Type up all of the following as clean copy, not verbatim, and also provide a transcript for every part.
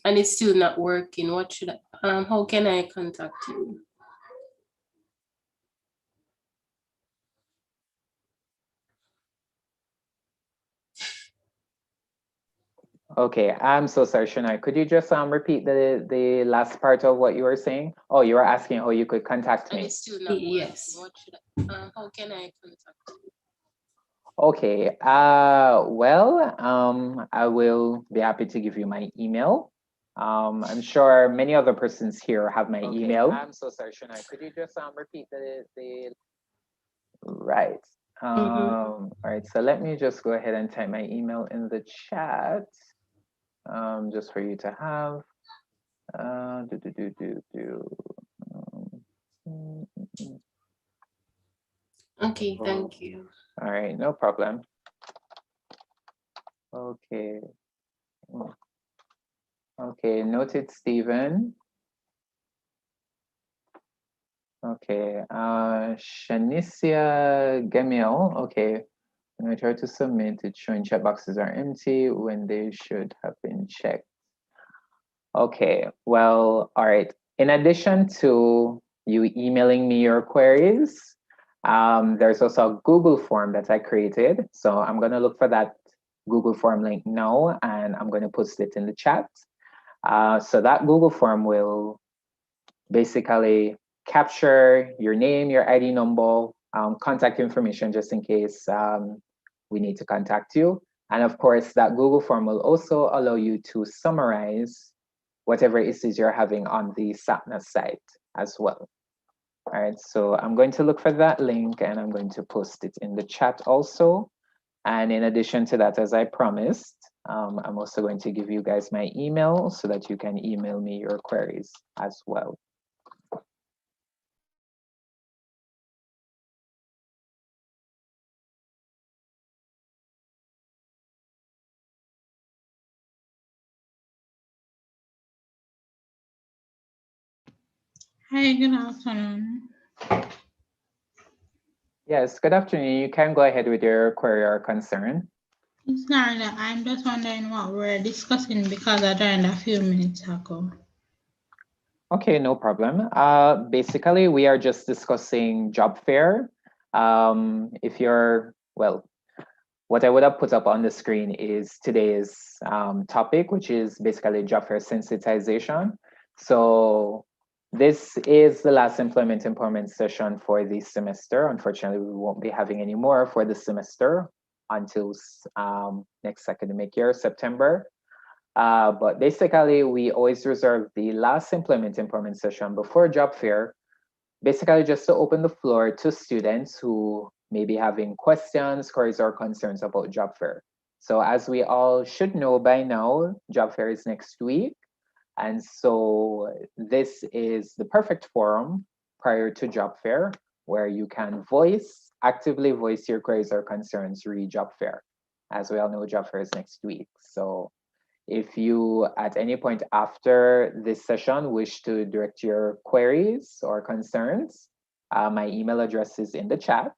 and it's still not working. What should I, how can I contact you? Okay, I'm so sorry, Shania. Could you just repeat the last part of what you were saying? Oh, you were asking how you could contact me. Yes. What should I, how can I contact you? Okay, well, I will be happy to give you my email. I'm sure many other persons here have my email. I'm so sorry, Shania. Could you just repeat the right? All right, so let me just go ahead and type my email in the chat, just for you to have. Okay, thank you. All right, no problem. Okay. Okay, noted, Stephen. Okay, Shanicia Gamil. Okay, when I try to submit, it's showing checkboxes are empty when they should have been checked. Okay, well, all right. In addition to you emailing me your queries, there's also a Google form that I created. So I'm going to look for that Google form link now, and I'm going to post it in the chat. So that Google form will basically capture your name, your ID number, contact information just in case we need to contact you. And of course, that Google form will also allow you to summarize whatever issues you're having on the SAPNA site as well. All right, so I'm going to look for that link and I'm going to post it in the chat also. And in addition to that, as I promised, I'm also going to give you guys my email so that you can email me your queries as well. Hi, good afternoon. Yes, good afternoon. You can go ahead with your query or concern. It's not that I'm just wondering what we're discussing because I joined a few minutes ago. Okay, no problem. Basically, we are just discussing job fair. If you're, well, what I would have put up on the screen is today's topic, which is basically job fair sensitization. So this is the last employment empowerment session for this semester. Unfortunately, we won't be having any more for the semester until next academic year, September. But basically, we always reserve the last employment empowerment session before job fair, basically just to open the floor to students who may be having questions, queries, or concerns about job fair. So as we all should know by now, job fair is next week. And so this is the perfect forum prior to job fair where you can actively voice your queries or concerns re job fair. As we all know, job fair is next week. So if you, at any point after this session, wish to direct your queries or concerns, my email address is in the chat.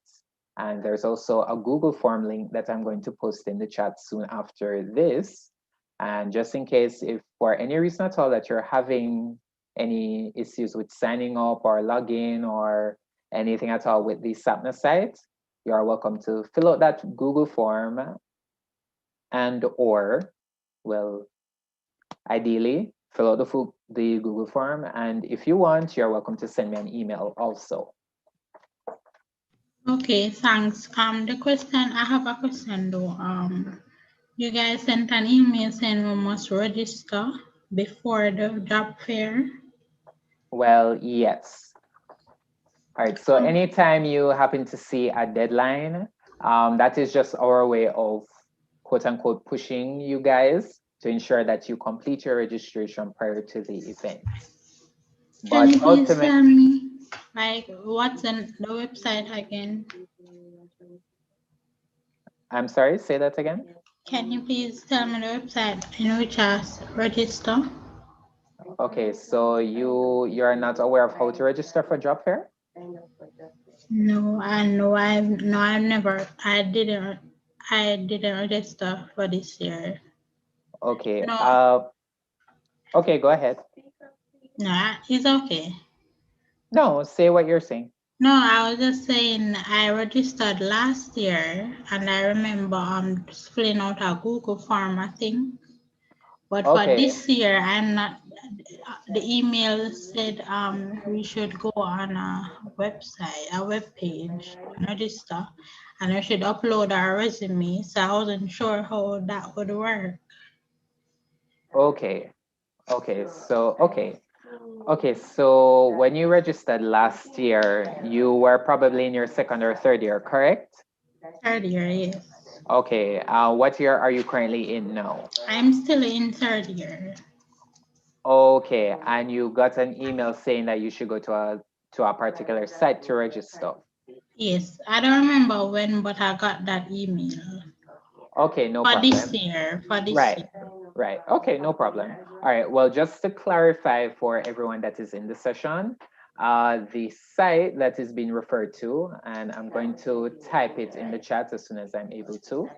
And there's also a Google form link that I'm going to post in the chat soon after this. And just in case, if for any reason at all that you're having any issues with signing up or logging or anything at all with the SAPNA site, you are welcome to fill out that Google form or, well, ideally, fill out the Google form. And if you want, you're welcome to send me an email also. Okay, thanks. I have a question though. You guys sent an email saying we must register before the job fair. Well, yes. All right, so anytime you happen to see a deadline, that is just our way of quote unquote pushing you guys to ensure that you complete your registration prior to the event. Can you please tell me, like, what's in the website again? I'm sorry, say that again. Can you please tell me the website in which I register? Okay, so you're not aware of how to register for job fair? No, I didn't register for this year. Okay. No. Okay, go ahead. No, it's okay. No, say what you're saying. No, I was just saying I registered last year and I remember filling out a Google form, I think. But for Okay. this year, I'm not. The email said we should go on a website, a web page, and register, and we should upload our resume. So I wasn't sure how that would work. Okay. Okay. So when you registered last year, you were probably in your second or third year, correct? Third year, yes. Okay. What year are you currently in now? I'm still in third year. Okay, and you got an email saying that you should go to a particular site to register. Yes, I don't remember when, but I got that email. Okay, no For problem. this year, Right. Right. Okay, no problem. All right. Well, just to clarify for everyone that is in the session, the site that is being referred to, and I'm going to type it in the chat as soon as I'm able to.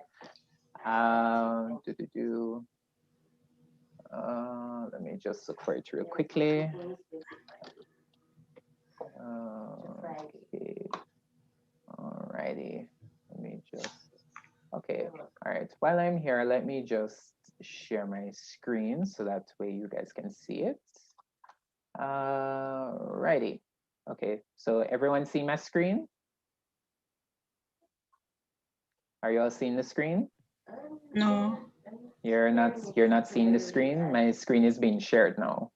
Let me just look for it real quickly. Okay. Alrighty. Let me just. Okay. All right. While I'm here, let me just share my screen so that way you guys can see it. Righty. Okay. So everyone see my screen? Are you all seeing the screen? No. You're not seeing the screen. My screen is being shared now.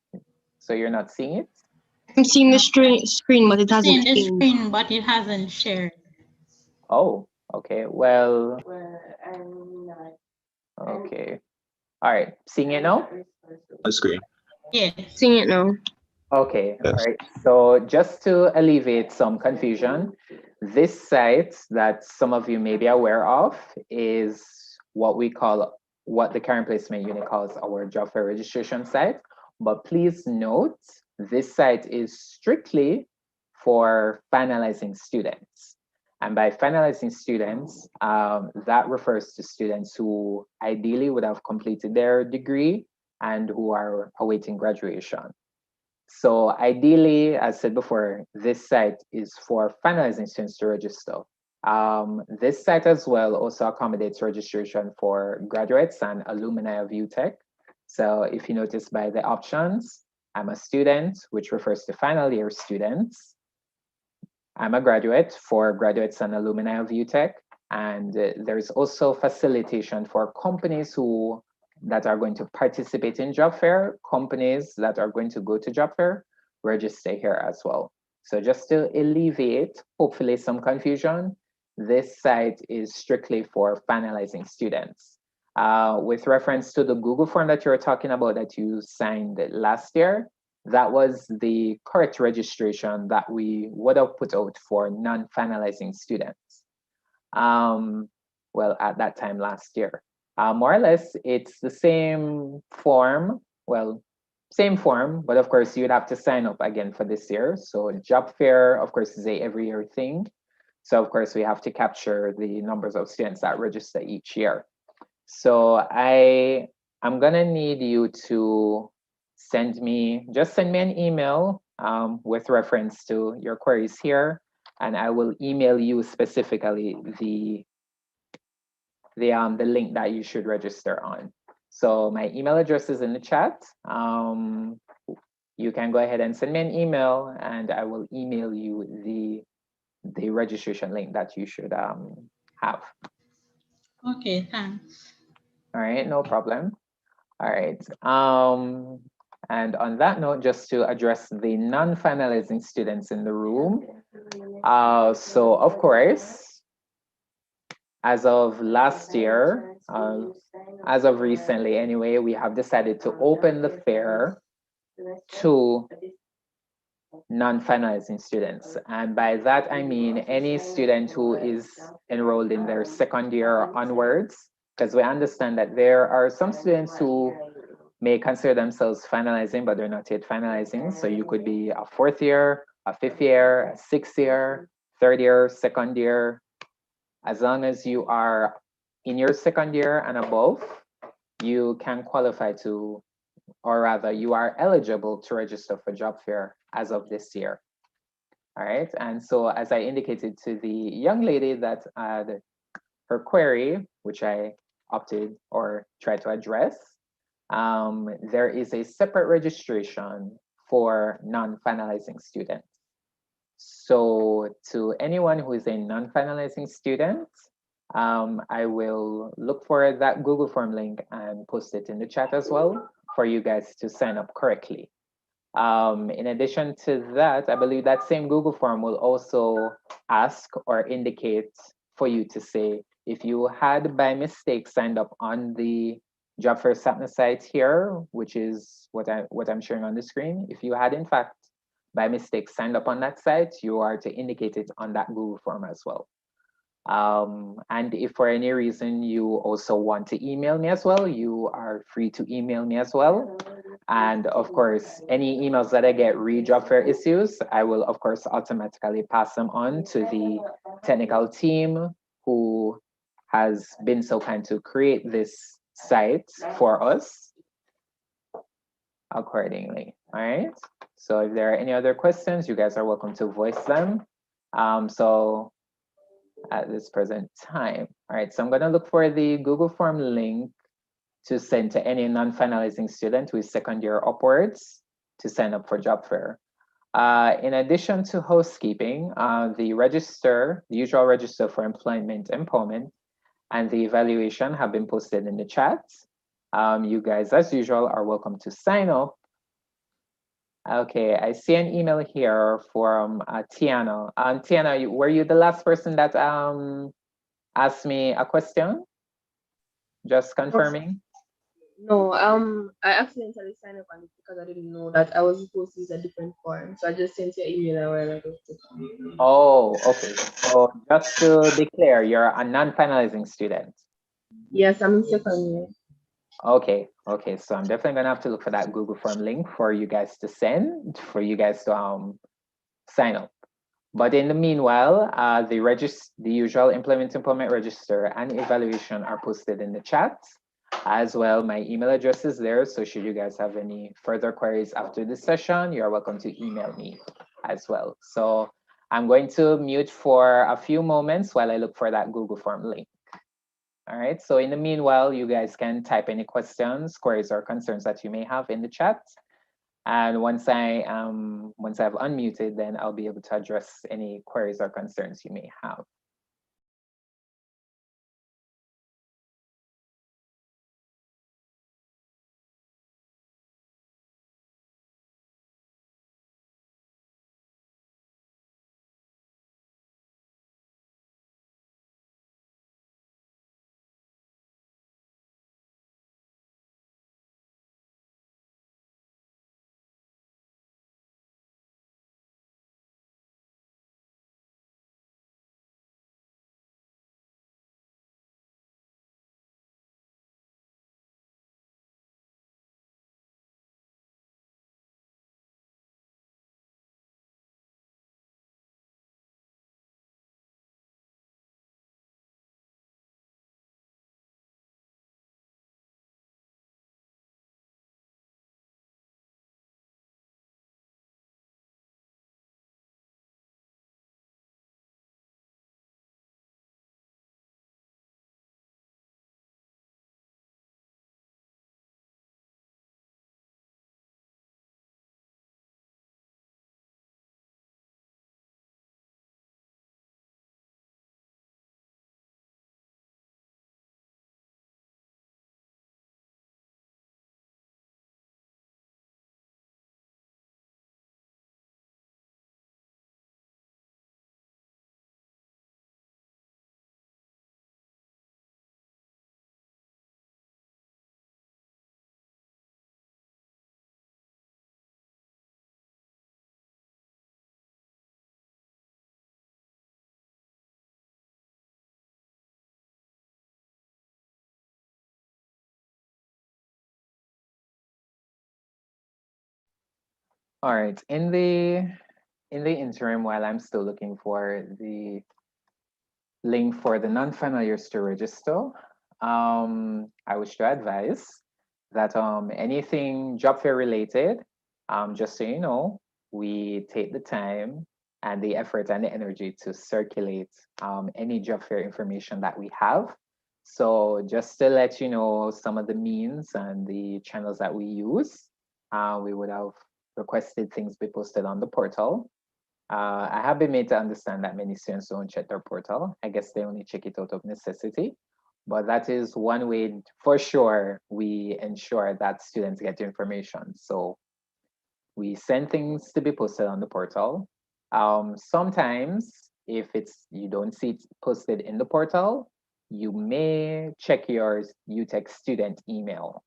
So you're not seeing it? I'm seeing the screen, but it hasn't Seeing the changed. screen, but it hasn't shared. Oh, okay. Well, okay. All right. Seeing it now? On screen. Yes. Seeing it now. Okay. Yes. All right. So just to alleviate some confusion, this site that some of you may be aware of is what the current placement unit calls our job fair registration site. But please note, this site is strictly for finalizing students. And by finalizing students, that refers to students who ideally would have completed their degree and who are awaiting graduation. So ideally, as said before, this site is for finalizing students to register. This site as well also accommodates registration for graduates and alumni of UTech. So if you notice by the options, I'm a student, which refers to final year students. I'm a graduate for graduates and alumni of UTech. And there's also facilitation for companies that are going to participate in job fair, companies that are going to go to job fair, register here as well. So just to alleviate, hopefully, some confusion, this site is strictly for finalizing students. With reference to the Google form that you were talking about that you signed last year, that was the correct registration that we would have put out for non-finalizing students. Well, at that time last year. More or less, it's the same form. Well, same form, but of course, you'd have to sign up again for this year. So job fair, of course, is a every year thing. So of course, we have to capture the numbers of students that register each year. So I'm gonna need you to send me an email with reference to your queries here, and I will email you specifically the link that you should register on. So my email address is in the chat. You can go ahead and send me an email, and I will email you the registration link that you should have. Okay, thanks. All right, no problem. All right. And on that note, just to address the non-finalizing students in the room. So of course, as of last year, as of recently anyway, we have decided to open the fair to non-finalizing students. And by that, I mean any student who is enrolled in their second year onwards, because we understand that there are some students who may consider themselves finalizing, but they're not yet finalizing. So you could be a fourth year, a fifth year, a sixth year, third year, second year. As long as you are in your second year and above, you can qualify to or rather you are eligible to register for job fair as of this year. All right, and so as I indicated to the young lady that had her query, which I opted or tried to address, there is a separate registration for non-finalizing students. So to anyone who is a non-finalizing student, I will look for that Google form link and post it in the chat as well for you guys to sign up correctly. In addition to that, I believe that same Google form will also ask or indicate for you to say if you had by mistake signed up on the Job Fair Sapna site here, which is what I'm showing on the screen. If you had in fact by mistake signed up on that site, you are to indicate it on that Google form as well. And if for any reason you also want to email me as well, you are free to email me as well. And of course, any emails that I get re-job fair issues, I will of course automatically pass them on to the technical team who has been so kind to create this site for us accordingly. All right. So if there are any other questions, you guys are welcome to voice them. So at this present time. All right, so I'm gonna look for the Google form link to send to any non-finalizing student who is second year upwards to sign up for job fair. In addition to housekeeping, the usual register for employment empowerment and the evaluation have been posted in the chat. You guys, as usual, are welcome to sign up. Okay, I see an email here from Tiana. Tiana, were you the last person that asked me a question? Just confirming. No, I accidentally signed up on it because I didn't know that I was supposed to use a different form. So I just sent you an email a while ago. Oh, okay. So just to declare, you're a non-finalizing student. Yes, I'm in second year. Okay, okay. So I'm definitely gonna have to look for that Google form link for you guys to send, for you guys to sign up. But in the meanwhile, the usual employment register and evaluation are posted in the chat. As well, my email address is there. So should you guys have any further queries after this session, you're welcome to email me as well. So I'm going to mute for a few moments while I look for that Google form link. All right, so in the meanwhile, you guys can type any questions, queries, or concerns that you may have in the chat. And once I've unmuted, then I'll be able to address any queries or concerns you may have. All right, in the interim, while I'm still looking for the link for the non-final years to register, I wish to advise that anything job fair related, just so you know, we take the time and the effort and the energy to circulate any job fair information that we have. So just to let you know some of the means and the channels that we use, we would have requested things be posted on the portal. I have been made to understand that many students don't check their portal. I guess they only check it out of necessity. But that is one way, for sure, we ensure that students get information. So we send things to be posted on the portal. Sometimes, if you don't see it posted in the portal, you may check your UTech student email.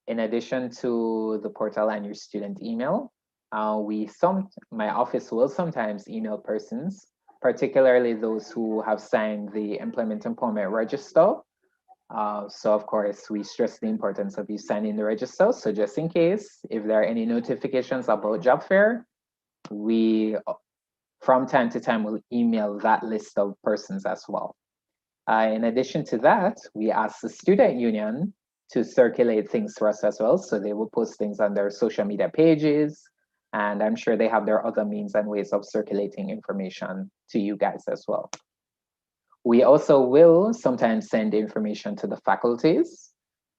In addition to the portal and your student email, my office will sometimes email persons, particularly those who have signed the Employment Register. So of course, we stress the importance of you signing the register. So just in case, if there are any notifications about job fair, we, from time to time, will email that list of persons as well. In addition to that, we ask the student union to circulate things for us as well. So they will post things on their social media pages, and I'm sure they have their other means and ways of circulating information to you guys as well. We also will sometimes send information to the faculties.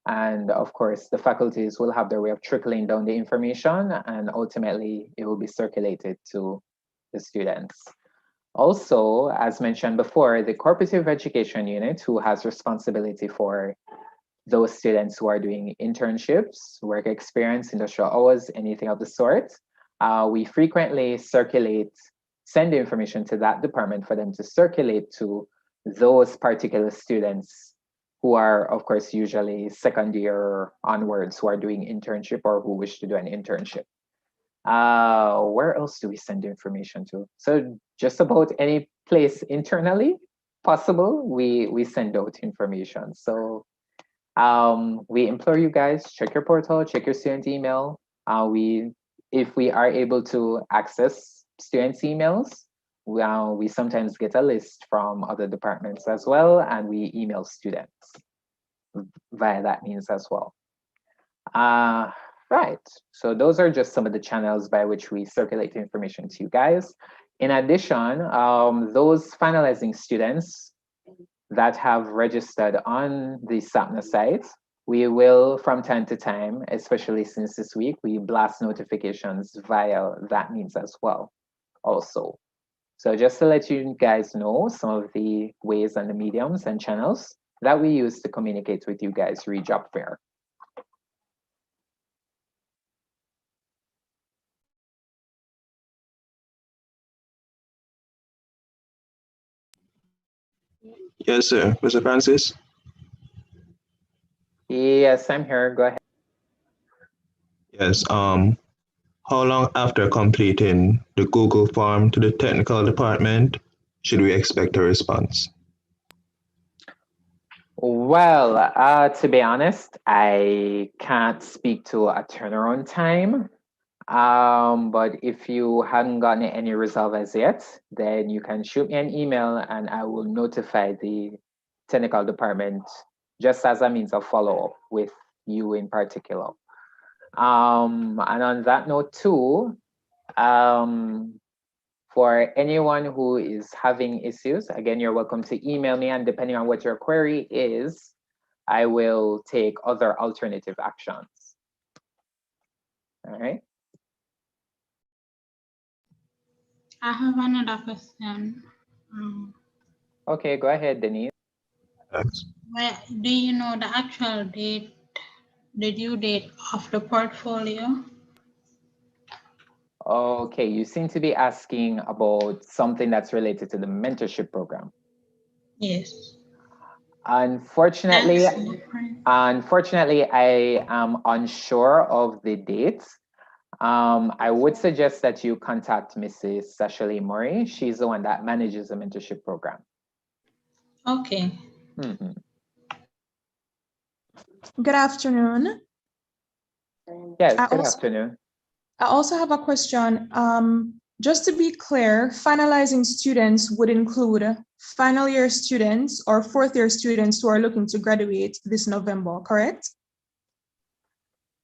And of course, the faculties will have their way of trickling down the information, and ultimately it will be circulated to the students. Also, as mentioned before, the Cooperative Education Unit, who has responsibility for those students who are doing internships, work experience, industrial hours, anything of the sort, we frequently send information to that department for them to circulate to those particular students who are, of course, usually second year onwards, who are doing internship or who wish to do an internship. Where else do we send information to? So just about any place internally possible, we send out information. So we implore you guys, check your portal, check your student email. If we are able to access students' emails, we sometimes get a list from other departments as well, and we email students via that means as well. Right, so those are just some of the channels by which we circulate information to you guys. In addition, those finalizing students that have registered on the SAPNA site, we will, from time to time, especially since this week, we blast notifications via that means as well, also. So just to let you guys know some of the ways and the mediums and channels that we use to communicate with you guys re job fair. Yes, sir. Mr. Francis? Yes, I'm here. Go ahead. Yes. How long after completing the Google form to the technical department should we expect a response? Well, to be honest, I can't speak to a turnaround time. But if you hadn't gotten any resolve as yet, then you can shoot me an email and I will notify the technical department just as a means of follow-up with you in particular. And on that note too, for anyone who is having issues, again, you're welcome to email me, and depending on what your query is, I will take other alternative actions. All right. I have another question. Okay, go ahead, Denise. Yes. Where do you know the actual date, the due date of the portfolio? Okay, you seem to be asking about something that's related to the mentorship program. Yes. Unfortunately, I am unsure of the dates. I would suggest that you contact Mrs. Sashali Murray. She's the one that manages the mentorship program. Okay. Mm-hmm. Good afternoon. Yes, good afternoon. I also have a question. Just to be clear, finalizing students would include final year students or fourth year students who are looking to graduate this November, correct?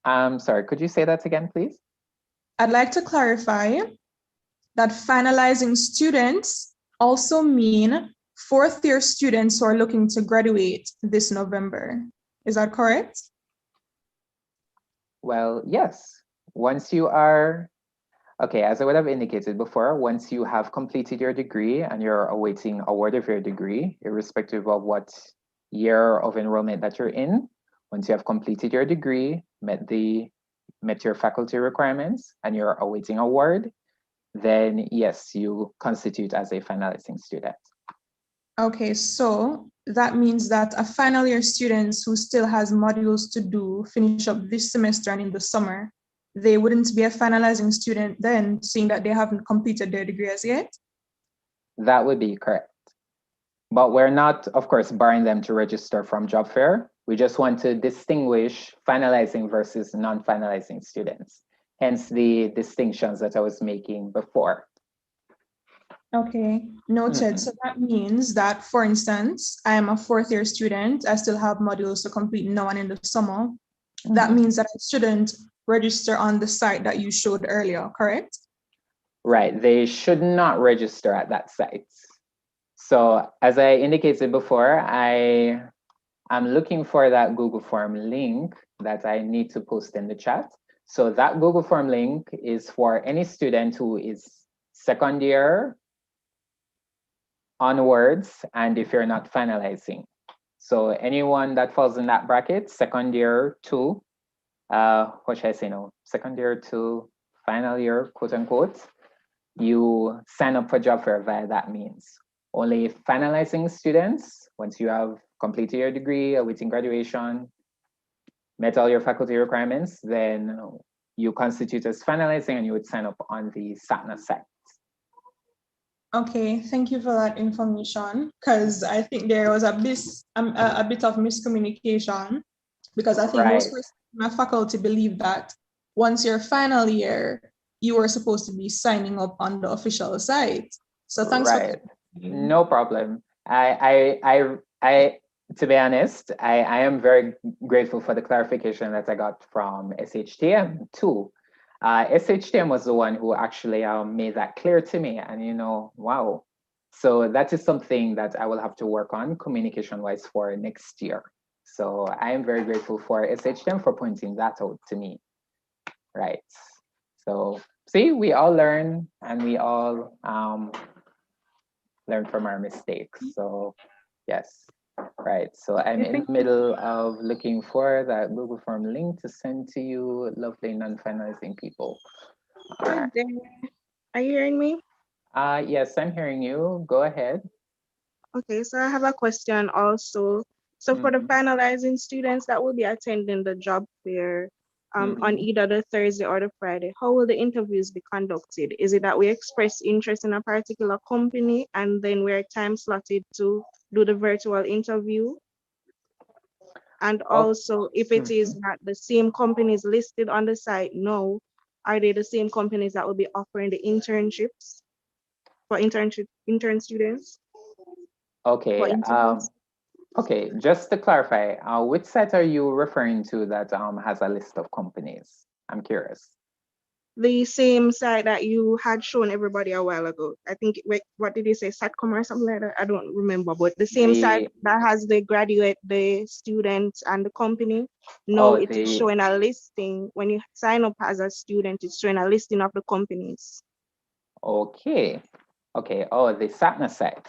Sorry, could you say that again, please? I'd like to clarify that finalizing students also mean fourth-year students who are looking to graduate this November. Is that correct? Well, yes. Once you are, okay, as I would have indicated before, once you have completed your degree and you're awaiting award of your degree, irrespective of what year of enrollment that you're in, once you have completed your degree, met your faculty requirements, and you're awaiting award, then yes, you constitute as a finalizing student. Okay, so that means that a final year student who still has modules to do, finish up this semester and in the summer, they wouldn't be a finalizing student then, seeing that they haven't completed their degree as yet? That would be correct. But we're not, of course, barring them to register from job fair. We just want to distinguish finalizing versus non-finalizing students. Hence the distinctions that I was making before. Okay, noted. So that means that, for instance, I am a fourth year student. I still have modules to complete now and in the summer. That means that I shouldn't register on the site that you showed earlier, correct? Right, they should not register at that site. So as I indicated before, I'm looking for that Google Form link that I need to post in the chat. So that Google Form link is for any student who is second year onwards, and if you're not finalizing. So anyone that falls in that bracket, second year to, what should I say now? Second year to final year, quote unquote, you sign up for job fair via that means. Only finalizing students, once you have completed your degree, awaiting graduation, met all your faculty requirements, then you constitute as finalizing and you would sign up on the SATNA site. Okay, thank you for that information, because I think there was a bit of miscommunication, because I think most persons in my faculty believe that once you're final year, you are supposed to be signing up on the official site. So thanks for no problem. To be honest, I am very grateful for the clarification that I got from SHTM too. SHTM was the one who actually made that clear to me, and wow. So that is something that I will have to work on communication-wise for next year. So I am very grateful for SHTM for pointing that out to me. Right. So see, we all learn and we all learn from our mistakes. So yes. Right, so I'm in the middle of looking for that Google Form link to send to you, lovely non-finalizing people. Are you hearing me? Yes, I'm hearing you. Go ahead. Okay, so I have a question also. So for the finalizing students that will be attending the job fair on either the Thursday or the Friday, how will the interviews be conducted? Is it that we express interest in a particular company and then we're time slotted to do the virtual interview? And also, if it is not the same companies listed on the site, no, are they the same companies that will be offering the internships for intern students? Okay. Okay, just to clarify, which site are you referring to that has a list of companies? I'm curious. The same site that you had shown everybody a while ago. I think, wait, what did you say, Satcom or something like that? I don't remember, but the same site that has the graduate, the students, and the company. No, it is showing a listing. When you sign up as a student, it's showing a listing of the companies. Okay. Okay. Oh, the SATNA site.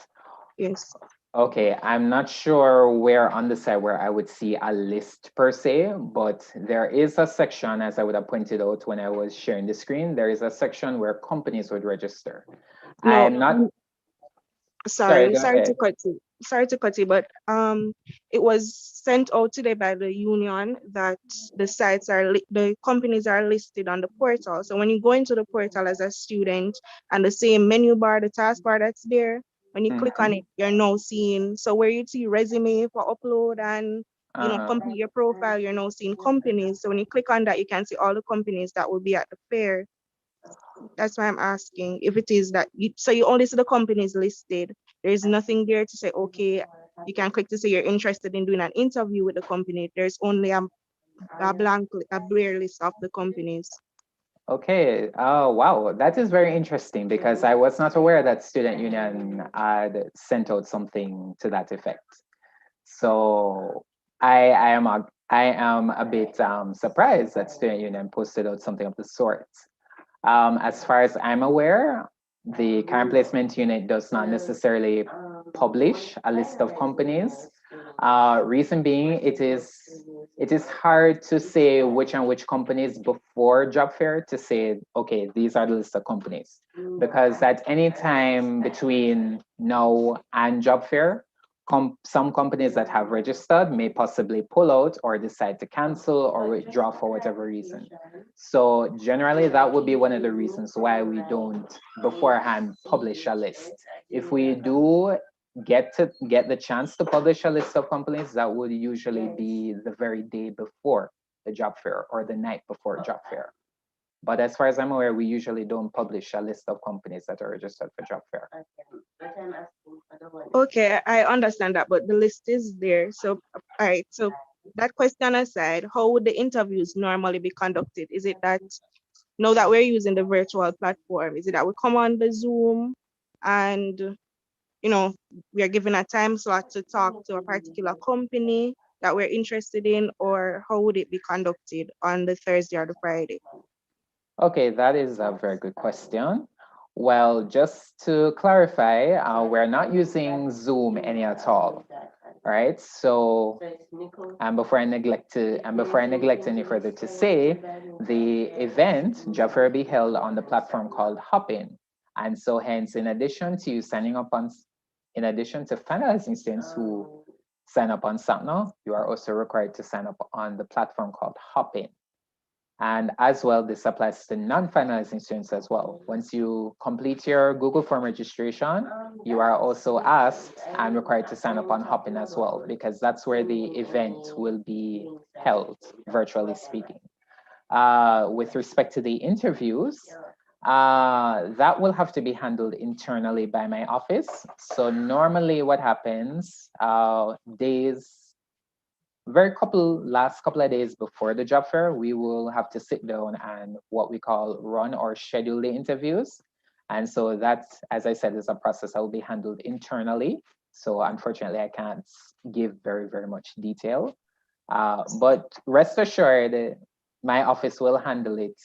Yes. Okay, I'm not sure where on the site where I would see a list per se, but there is a section, as I would have pointed out when I was sharing the screen, there is a section where companies would register. No, I'm not. Sorry to cut you, but it was sent out today by the union that the companies are listed on the portal. So when you go into the portal as a student and the same menu bar, the taskbar that's there, when you click on it, you're now seeing, so where you see resume for upload and complete your profile, you're now seeing companies. So when you click on that, you can see all the companies that will be at the fair. That's why I'm asking if it is that so you only see the companies listed. There's nothing there to say, okay, you can click to say you're interested in doing an interview with the company. There's only a bare list of the companies. Okay. Oh, wow. That is very interesting because I was not aware that student union had sent out something to that effect. So I am a bit surprised that student union posted out something of the sort. As far as I'm aware, the current placement unit does not necessarily publish a list of companies. Reason being, it is hard to say which and which companies before job fair to say, okay, these are the list of companies. Because at any time between now and job fair, some companies that have registered may possibly pull out or decide to cancel or withdraw for whatever reason. So generally, that would be one of the reasons why we don't beforehand publish a list. If we do get the chance to publish a list of companies, that would usually be the very day before the job fair or the night before job fair. But as far as I'm aware, we usually don't publish a list of companies that are registered for job fair. Okay, I understand that, but the list is there. So, all right. So that question aside, how would the interviews normally be conducted? Is it that now that we're using the virtual platform, is it that we come on the Zoom and we are given a time slot to talk to a particular company that we're interested in, or how would it be conducted on the Thursday or the Friday? Okay, that is a very good question. Well, just to clarify, we're not using Zoom any at all, right? So, and before I neglect any further to say, the event, Job Fair, will be held on the platform called Hopin. And so hence, in addition to finalizing students who sign up on Satna, you are also required to sign up on the platform called Hopin. And as well, this applies to non-finalizing students as well. Once you complete your Google form registration, you are also asked and required to sign up on Hopin as well, because that's where the event will be held, virtually speaking. With respect to the interviews, that will have to be handled internally by my office. So normally what happens, last couple of days before the job fair, we will have to sit down and what we call run or schedule the interviews. And so that, as I said, is a process that will be handled internally. So unfortunately, I can't give very, very much detail. But rest assured, my office will handle it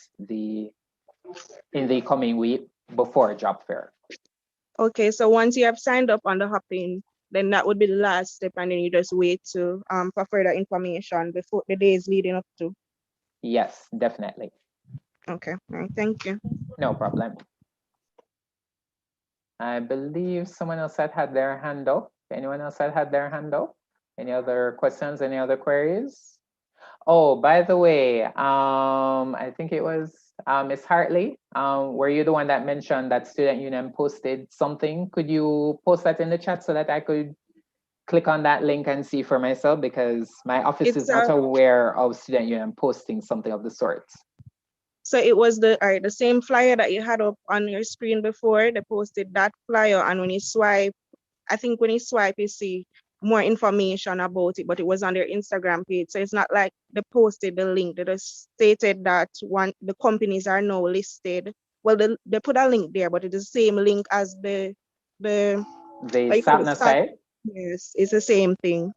in the coming week before job fair. Okay, so once you have signed up on the Hopin, then that would be the last step, and then you just wait to for further information before the days leading up to. Yes, definitely. Okay, all right, thank you. No problem. I believe someone else had their hand up. Anyone else had their hand up? Any other questions? Any other queries? Oh, by the way, I think it was Ms. Hartley. Were you the one that mentioned that Student Union posted something? Could you post that in the chat so that I could click on that link and see for myself? Because my office is not aware of Student Union posting something of the sort. So it was the same flyer that you had up on your screen before. They posted that flyer, and when you swipe, you see more information about it, but it was on their Instagram page. So it's not like they posted the link. They just stated that the companies are now listed. Well, they put a link there, but it's the same link as the Satna site? Yes, it's the same thing.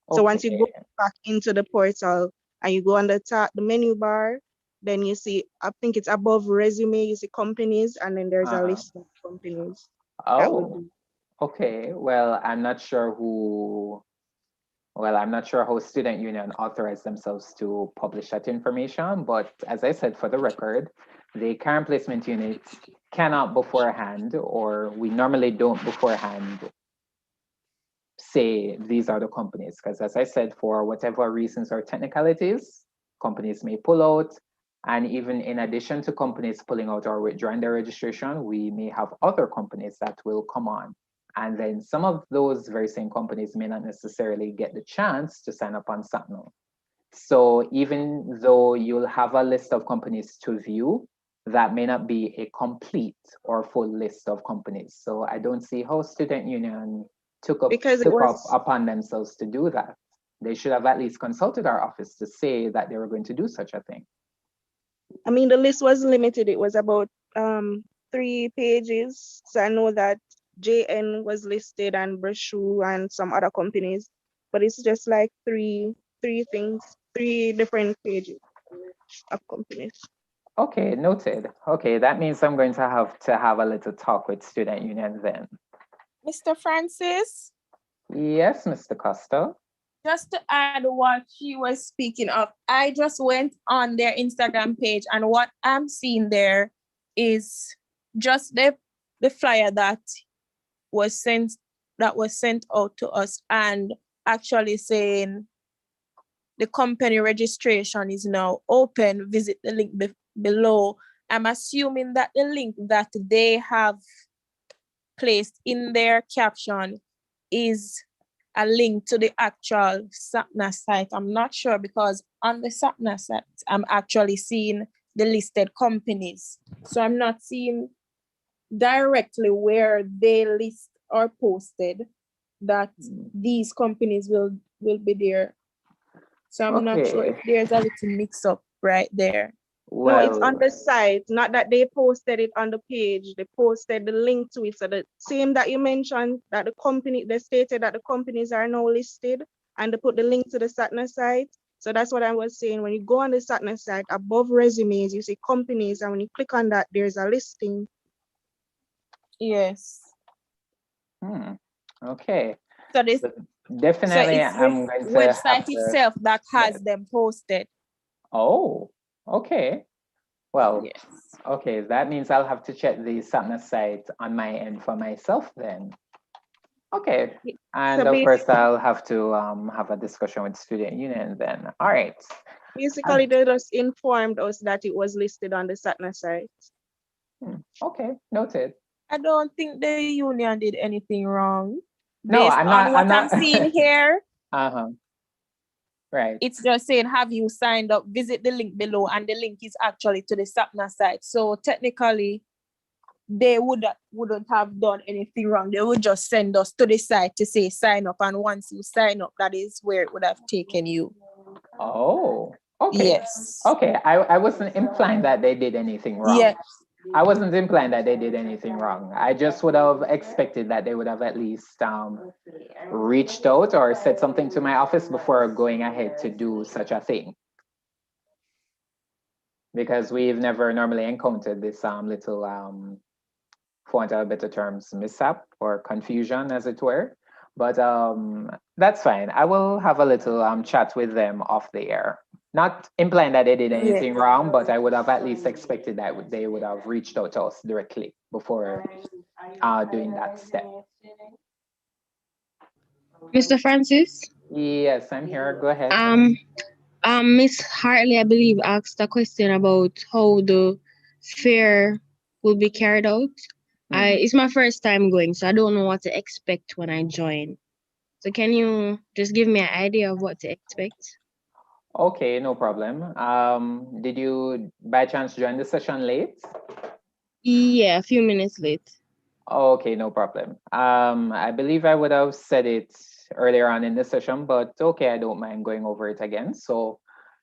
Okay. So once you go back into the portal and you go on the top, the menu bar, then you see, I think it's above resume, you see companies, and then there's a list of companies. Oh, okay. Well, I'm not sure how Student Union authorized themselves to publish that information, but as I said, for the record, the current placement unit cannot beforehand, or we normally don't beforehand say these are the companies, because as I said, for whatever reasons or technicalities, companies may pull out. And even in addition to companies pulling out or withdrawing their registration, we may have other companies that will come on. And then some of those very same companies may not necessarily get the chance to sign up on Satno. So even though you'll have a list of companies to view, that may not be a complete or full list of companies. So I don't see how Student Union took up upon themselves to do that. They should have at least consulted our office to say that they were going to do such a thing. I mean, the list was limited. It was about 3 pages. So I know that JN was listed and Brashu and some other companies, but it's just like three things, 3 different pages of companies. Okay, noted. Okay, that means I'm going to have a little talk with student union then. Mr. Francis? Yes, Mr. Costa. Just to add what she was speaking of, I just went on their Instagram page, and what I'm seeing there is just the flyer that was sent out to us, and actually saying the company registration is now open. Visit the link below. I'm assuming that the link that they have placed in their caption is a link to the actual SAPNA site. I'm not sure, because on the SAPNA site, I'm actually seeing the listed companies. So I'm not seeing directly where they list or posted that these companies will be there. So I'm not sure if there's a little mix up right there. Well, no, it's on the site, not that they posted it on the page. They posted the link to it. So the same that you mentioned, that they stated that the companies are now listed, and they put the link to the SATNA site. So that's what I was saying. When you go on the SATNA site, above resumes, you see companies, and when you click on that, there's a listing. Yes. Okay. So this definitely, so it's I'm going to website itself that has them posted. Oh, okay. Well, yes. Okay, that means I'll have to check the SAPNA site on my end for myself then. Okay, and of course I'll have to have a discussion with student union then. All right. Basically, they just informed us that it was listed on the SATNA site. Okay, noted. I don't think the union did anything wrong. No, I'm not. I'm seeing here. Right. It's just saying, have you signed up? Visit the link below, and the link is actually to the SAPNA site. So technically, they wouldn't have done anything wrong. They would just send us to the site to say sign up, and once you sign up, that is where it would have taken you. Oh, okay. Yes. Okay, I wasn't implying that they did anything wrong. Yes. I wasn't implying that they did anything wrong. I just would have expected that they would have at least reached out or said something to my office before going ahead to do such a thing. Because we've never normally encountered this little, for want of better terms, mishap or confusion, as it were. But that's fine. I will have a little chat with them off the air. Not implying that they did anything wrong, but I would have at least expected that they would have reached out to us directly before doing that step. Mr. Francis? Yes, I'm here. Go ahead. Miss Hartley, I believe, asked a question about how the fair will be carried out. It's my first time going, so I don't know what to expect when I join. So can you just give me an idea of what to expect? Okay, no problem. Did you by chance join the session late? Yeah, a few minutes late. Okay, no problem. I believe I would have said it earlier on in the session, but okay, I don't mind going over it again. So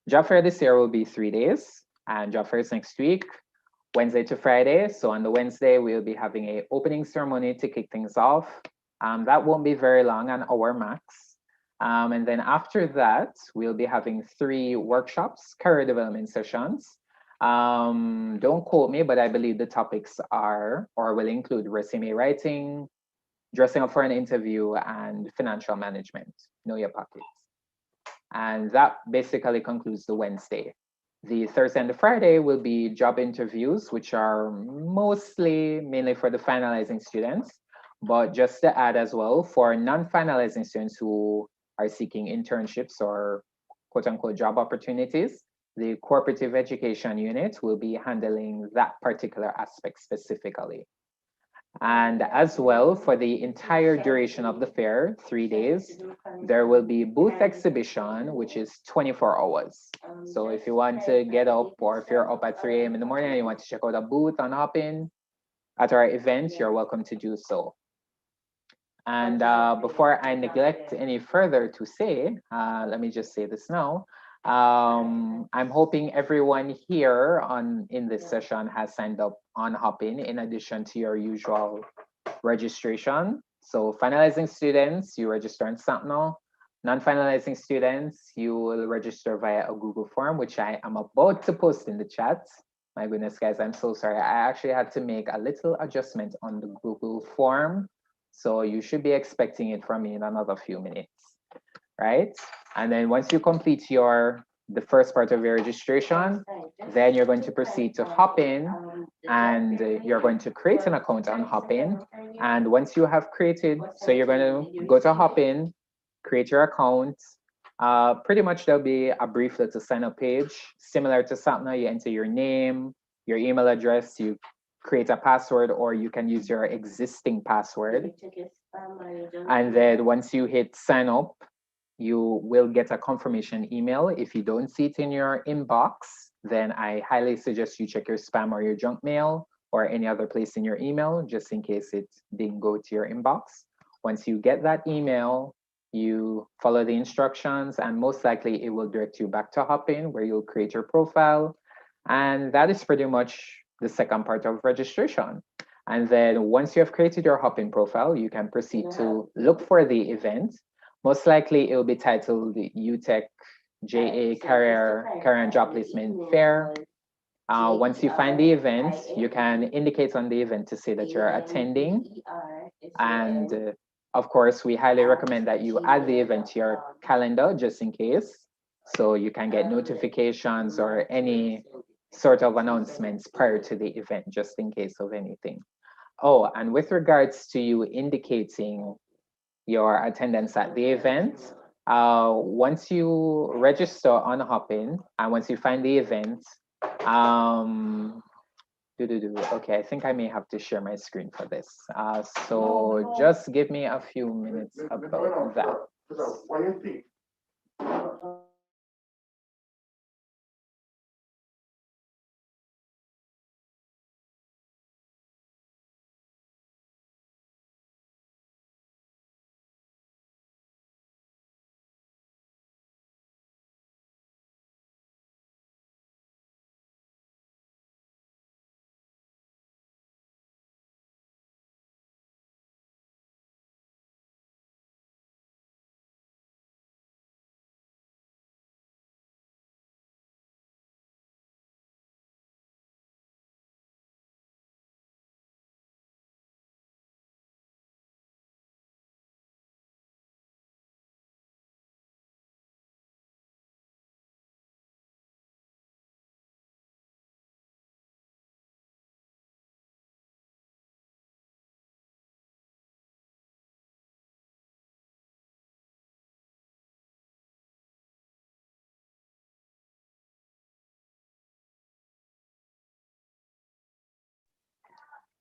job fair this year will be 3 days, and job fair is next week, Wednesday to Friday. So on the Wednesday, we'll be having an opening ceremony to kick things off. That won't be very long, an hour max. And then after that, we'll be having 3 workshops, career development sessions. Don't quote me, but I believe the topics are or will include resume writing, dressing up for an interview, and financial management, know your pockets. And that basically concludes the Wednesday. The Thursday and the Friday will be job interviews, which are mainly for the finalizing students, but just to add as well, for non-finalizing students who are seeking internships or quote unquote job opportunities, the cooperative education unit will be handling that particular aspect specifically. And as well, for the entire duration of the fair, 3 days, there will be booth exhibition, which is 24 hours. So if you want to get up, or if you're up at 3 a.m. in the morning and you want to check out a booth and hop in at our event, you're welcome to do so. And before I neglect any further to say, let me just say this now. I'm hoping everyone here in this session has signed up on Hopin in addition to your usual registration. So finalizing students, you register on Sentinel. Non-finalizing students, you will register via a Google form, which I am about to post in the chat. My goodness, guys, I'm so sorry. I actually had to make a little adjustment on the Google form. So you should be expecting it from me in another few minutes, right? And then once you complete the first part of your registration, then you're going to proceed to Hopin, and you're going to create an account on Hopin. And once you have created, so you're going to go to Hopin, create your account. Pretty much there'll be a brief little sign up page. Similar to Satna, you enter your name, your email address, you create a password, or you can use your existing password. And then once you hit sign up, you will get a confirmation email. If you don't see it in your inbox, then I highly suggest you check your spam or your junk mail or any other place in your email, just in case it didn't go to your inbox. Once you get that email, you follow the instructions, and most likely it will direct you back to Hopin, where you'll create your profile. And that is pretty much the second part of registration. And then once you have created your Hopin profile, you can proceed to look for the event. Most likely it will be titled the UTech JA Career and Job Placement Fair. Once you find the event, you can indicate on the event to say that you're attending. And of course, we highly recommend that you add the event to your calendar just in case, so you can get notifications or any sort of announcements prior to the event, just in case of anything. Oh, and with regards to you indicating your attendance at the event, once you register on Hopin and once you find the event, okay, I think I may have to share my screen for this. So just give me a few minutes about that.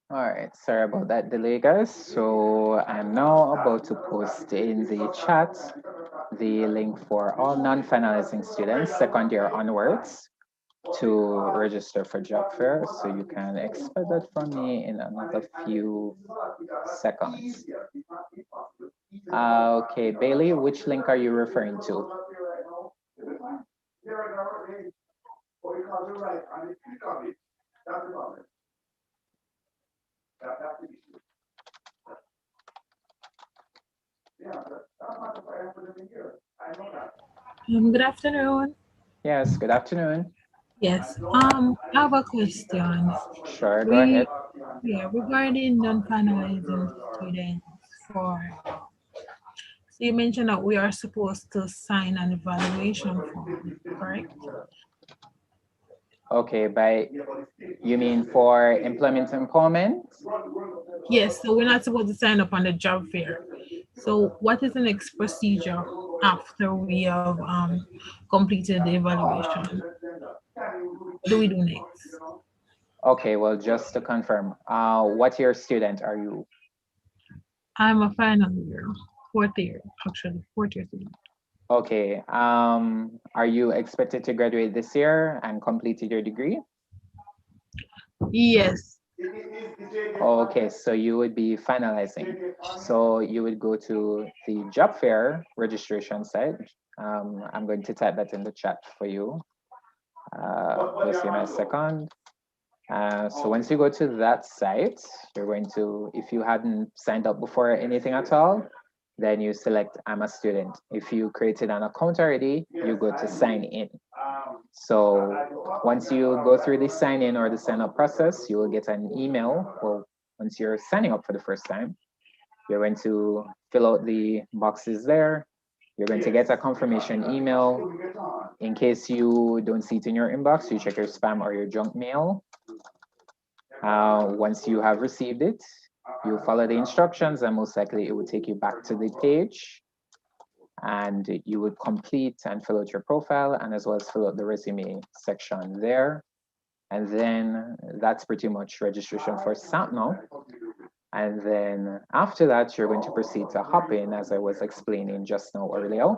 All right, sorry about that delay, guys. So I'm now about to post in the chat the link for all non-finalizing students, second year onwards, to register for job fair. So you can expect that from me in another few seconds. Okay, Bailey, which link are you referring to? Good afternoon. Yes, good afternoon. Yes, I have a question. Sure, go ahead. Yeah, regarding non-finalizing students so you mentioned that we are supposed to sign an evaluation form, correct? Okay, you mean for employment empowerment? Yes, so we're not supposed to sign up on the job fair. So what is the next procedure after we have completed the evaluation? What do we do next? Okay, well, just to confirm, what year student are you? I'm a final year, fourth year student. Okay, are you expected to graduate this year and completed your degree? Yes. Okay, so you would be finalizing. So you would go to the job fair registration site. I'm going to type that in the chat for you. Just give me a second. So once you go to that site, you're going to, if you hadn't signed up before anything at all, then you select I'm a student. If you created an account already, you go to sign in. So once you go through the sign in or the sign up process, you will get an email. Well, once you're signing up for the first time, you're going to fill out the boxes there. You're going to get a confirmation email. In case you don't see it in your inbox, you check your spam or your junk mail. Once you have received it, you follow the instructions and most likely it will take you back to the page and you would complete and fill out your profile and as well as fill out the resume section there. And then that's pretty much registration for SAPNO. And then after that, you're going to proceed to Hopin, as I was explaining just now earlier.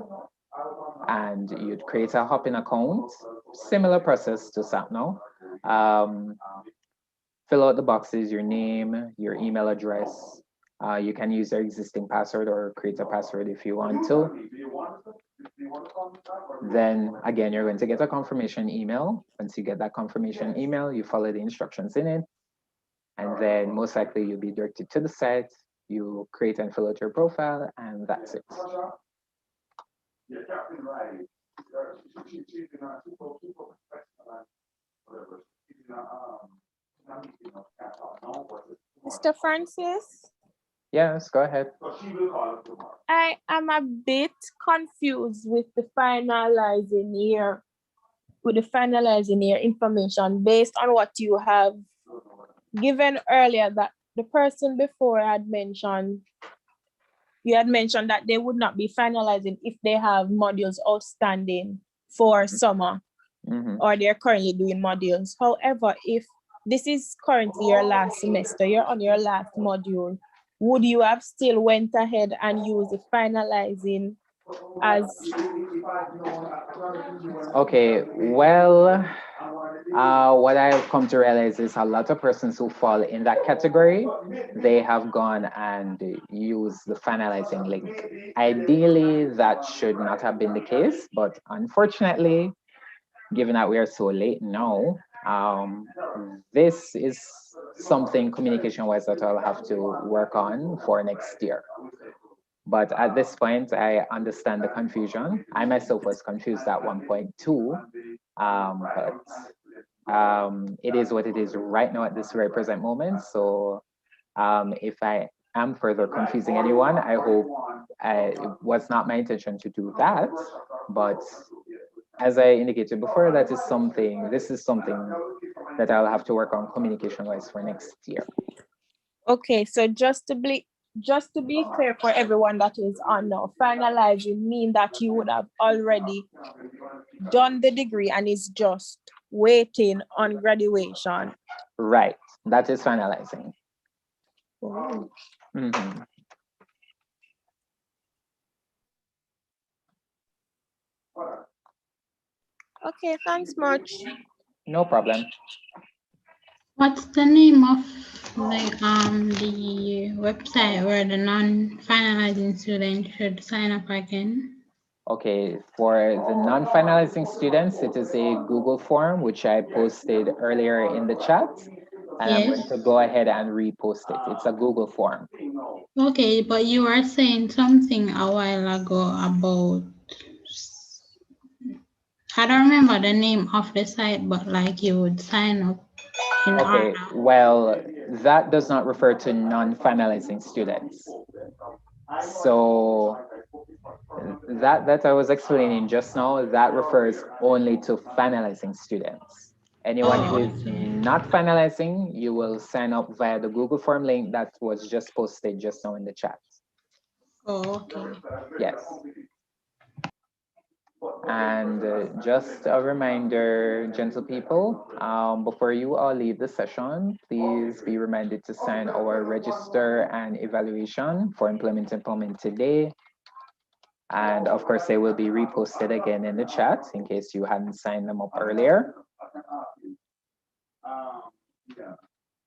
And you'd create a Hopin account, similar process to SAPNO. Fill out the boxes, your name, your email address. You can use your existing password or create a password if you want to. Then again, you're going to get a confirmation email. Once you get that confirmation email, you follow the instructions in it. And then most likely you'll be directed to the site. You create and fill out your profile and that's it. Mr. Francis? Yes, go ahead. I am a bit confused with the finalizing year information based on what you have given earlier, that the person before had mentioned, you had mentioned that they would not be finalizing if they have modules outstanding for summer or they're currently doing modules. However, if this is currently your last semester, you're on your last module, would you have still went ahead and used the finalizing as? Okay, well, what I've come to realize is a lot of persons who fall in that category, they have gone and used the finalizing link. Ideally, that should not have been the case, but unfortunately, given that we are so late now, this is something communication-wise that I'll have to work on for next year. But at this point, I understand the confusion. I myself was confused at one point too, but it is what it is right now at this very present moment. So if I am further confusing anyone, I hope it was not my intention to do that. But as I indicated before, this is something that I'll have to work on communication-wise for next year. Okay, so just to be clear for everyone that is on now, finalizing mean that you would have already done the degree and is just waiting on graduation. Right, that is finalizing. Oh. Okay, thanks much. No problem. What's the name of the website where the non-finalizing students should sign up again? Okay, for the non-finalizing students, it is a Google form, which I posted earlier in the chat. And I'm going to go ahead and repost it. It's a Google form. Okay, but you were saying something a while ago about, I don't remember the name of the site, but like you would sign up. Okay, well, that does not refer to non-finalizing students. So that I was explaining just now, that refers only to finalizing students. Anyone who is not finalizing, you will sign up via the Google form link that was just posted just now in the chat. Oh, okay. Yes. And just a reminder, gentle people, before you all leave the session, please be reminded to sign our register and evaluation for Employment today. And of course, they will be reposted again in the chat in case you hadn't signed them up earlier.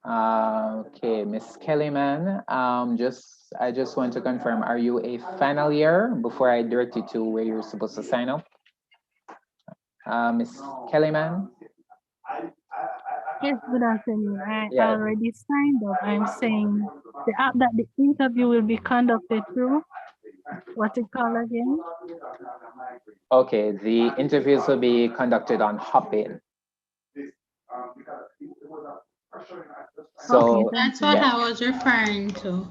Okay, Miss Kellyman, I just want to confirm, are you a final year before I direct you to where you're supposed to sign up? Miss Kellyman? Yes, good afternoon. I already signed up. I'm saying the app that the interview will be conducted through, what's it called again? Okay, the interviews will be conducted on Hopin. So okay, that's what I was referring to.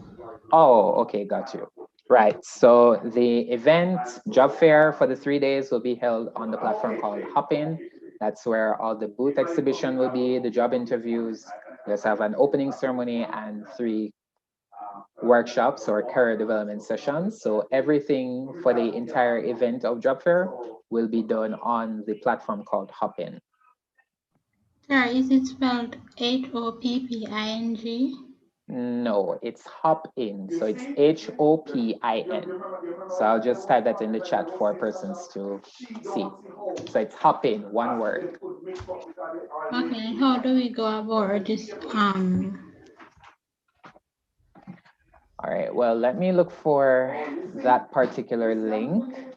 Oh, okay, got you. Right, so the event, job fair for the 3 days will be held on the platform called Hopin. That's where all the booth exhibition will be, the job interviews. Let's have an opening ceremony and 3 workshops or career development sessions. So everything for the entire event of job fair will be done on the platform called Hopin. Sir, is it spelled Hopping? No, it's Hopin. So it's Hopin. So I'll just type that in the chat for persons to see. So it's Hopin, one word. Okay, how do we go about this? All right, well, let me look for that particular link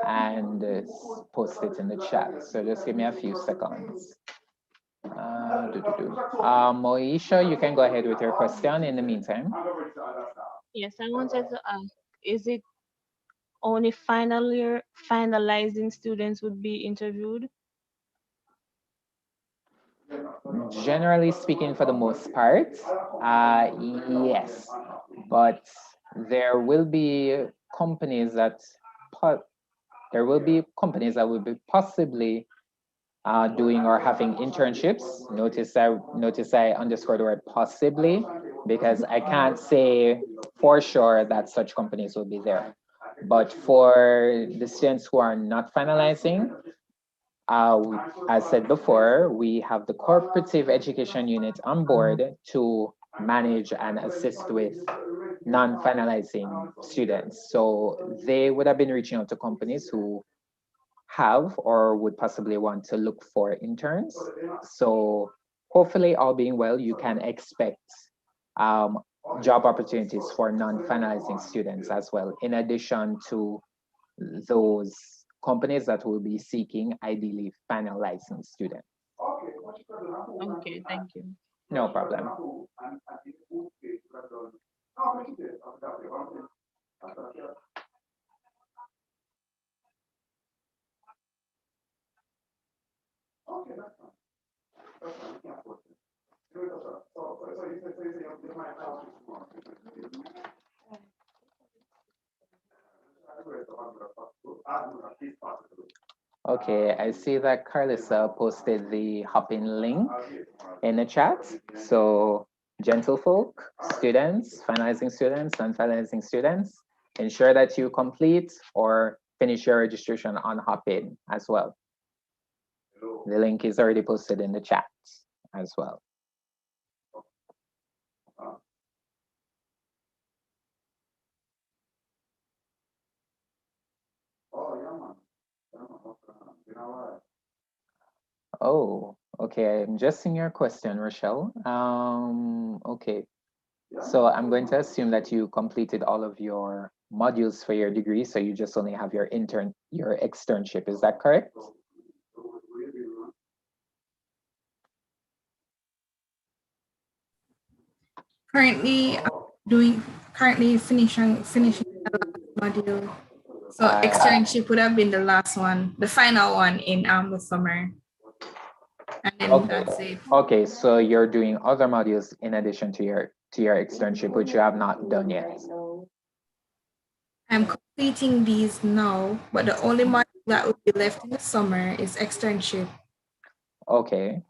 and post it in the chat. So just give me a few seconds. Moisha, you can go ahead with your question in the meantime. Yes, I wanted to ask, is it only final year finalizing students would be interviewed? Generally speaking, for the most part, yes, but there will be companies that will be possibly doing or having internships. Notice I underscore the word possibly, because I can't say for sure that such companies will be there. But for the students who are not finalizing, as said before, we have the cooperative education unit on board to manage and assist with non-finalizing students. So they would have been reaching out to companies who have or would possibly want to look for interns. So hopefully, all being well, you can expect job opportunities for non-finalizing students as well, in addition to those companies that will be seeking ideally finalizing students. Okay, thank you. No problem. Okay, I see that Carlissa posted the Hopin link in the chat. So gentlefolk, students, finalizing students, non-finalizing students, ensure that you complete or finish your registration on Hopin as well. The link is already posted in the chat as well. Oh, okay. I'm just seeing your question, Rochelle. Okay. So I'm going to assume that you completed all of your modules for your degree, so you just only have your externship. Is that correct? Currently finishing the last module. So externship would have been the last one, the final one in the summer. And then that's it. Okay, so you're doing other modules in addition to your externship, which you have not done yet. I'm completing these now, but the only module that will be left in the summer is externship. Okay.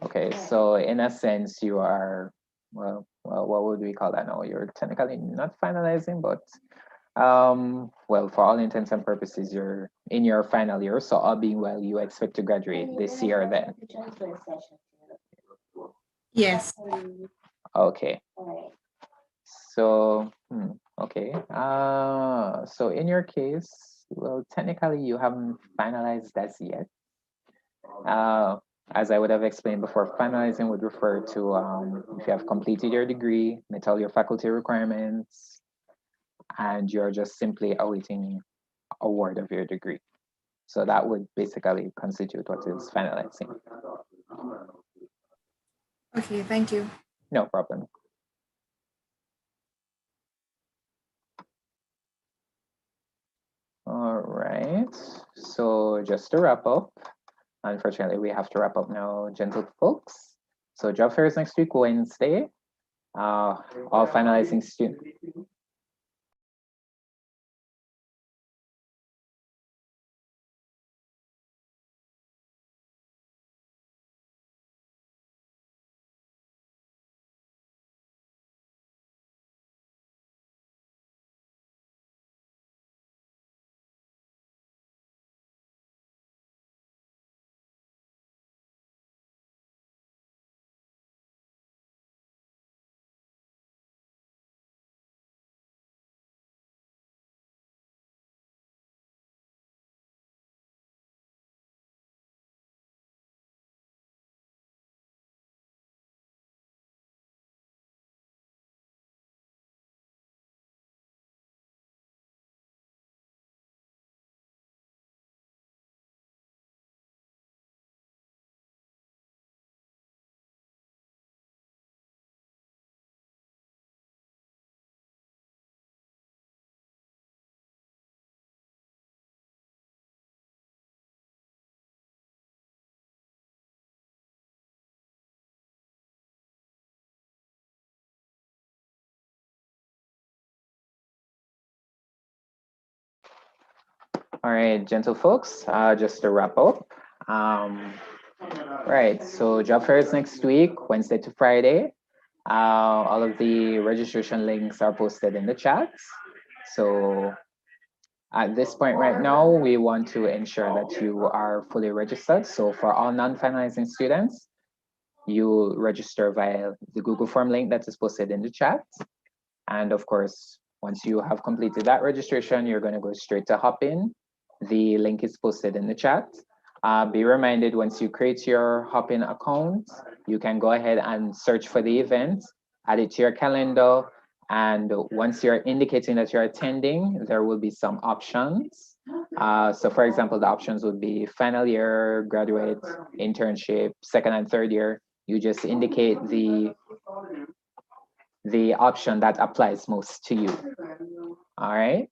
Okay, so in a sense, you are, well, what would we call that now? You're technically not finalizing, but well, for all intents and purposes, you're in your final year. So all being well, you expect to graduate this year then? Yes. Okay. So, okay. So in your case, well, technically you haven't finalized as yet. as I would have explained before, finalizing would refer to if you have completed your degree, met all your faculty requirements, and you're just simply awaiting award of your degree. So that would basically constitute what is finalizing. Okay, thank you. No problem. All right, so just to wrap up, unfortunately, we have to wrap up now, gentle folks. So job fair is next week, Wednesday. All finalizing students. All right, gentle folks, just to wrap up. Right, so job fair is next week, Wednesday to Friday. All of the registration links are posted in the chat. So at this point right now, we want to ensure that you are fully registered. So for all non-finalizing students, you register via the Google form link that is posted in the chat. And of course, once you have completed that registration, you're going to go straight to Hopin. The link is posted in the chat. Be reminded, once you create your Hopin account, you can go ahead and search for the event, add it to your calendar, and once you're indicating that you're attending, there will be some options. So for example, the options would be final year, graduate, internship, second and third year. You just indicate the option that applies most to you. All right.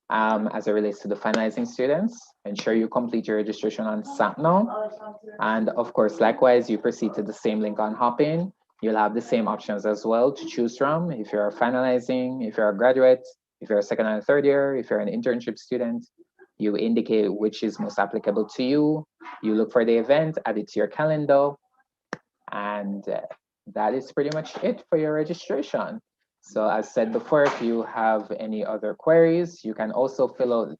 As it relates to the finalizing students, ensure you complete your registration on SAPNO. And of course, likewise, you proceed to the same link on Hopin. You'll have the same options as well to choose from. If you're finalizing, if you're a graduate, if you're a second and third year, if you're an internship student, you indicate which is most applicable to you. You look for the event, add it to your calendar, and that is pretty much it for your registration. So as said before, if you have any other queries, you can also fill out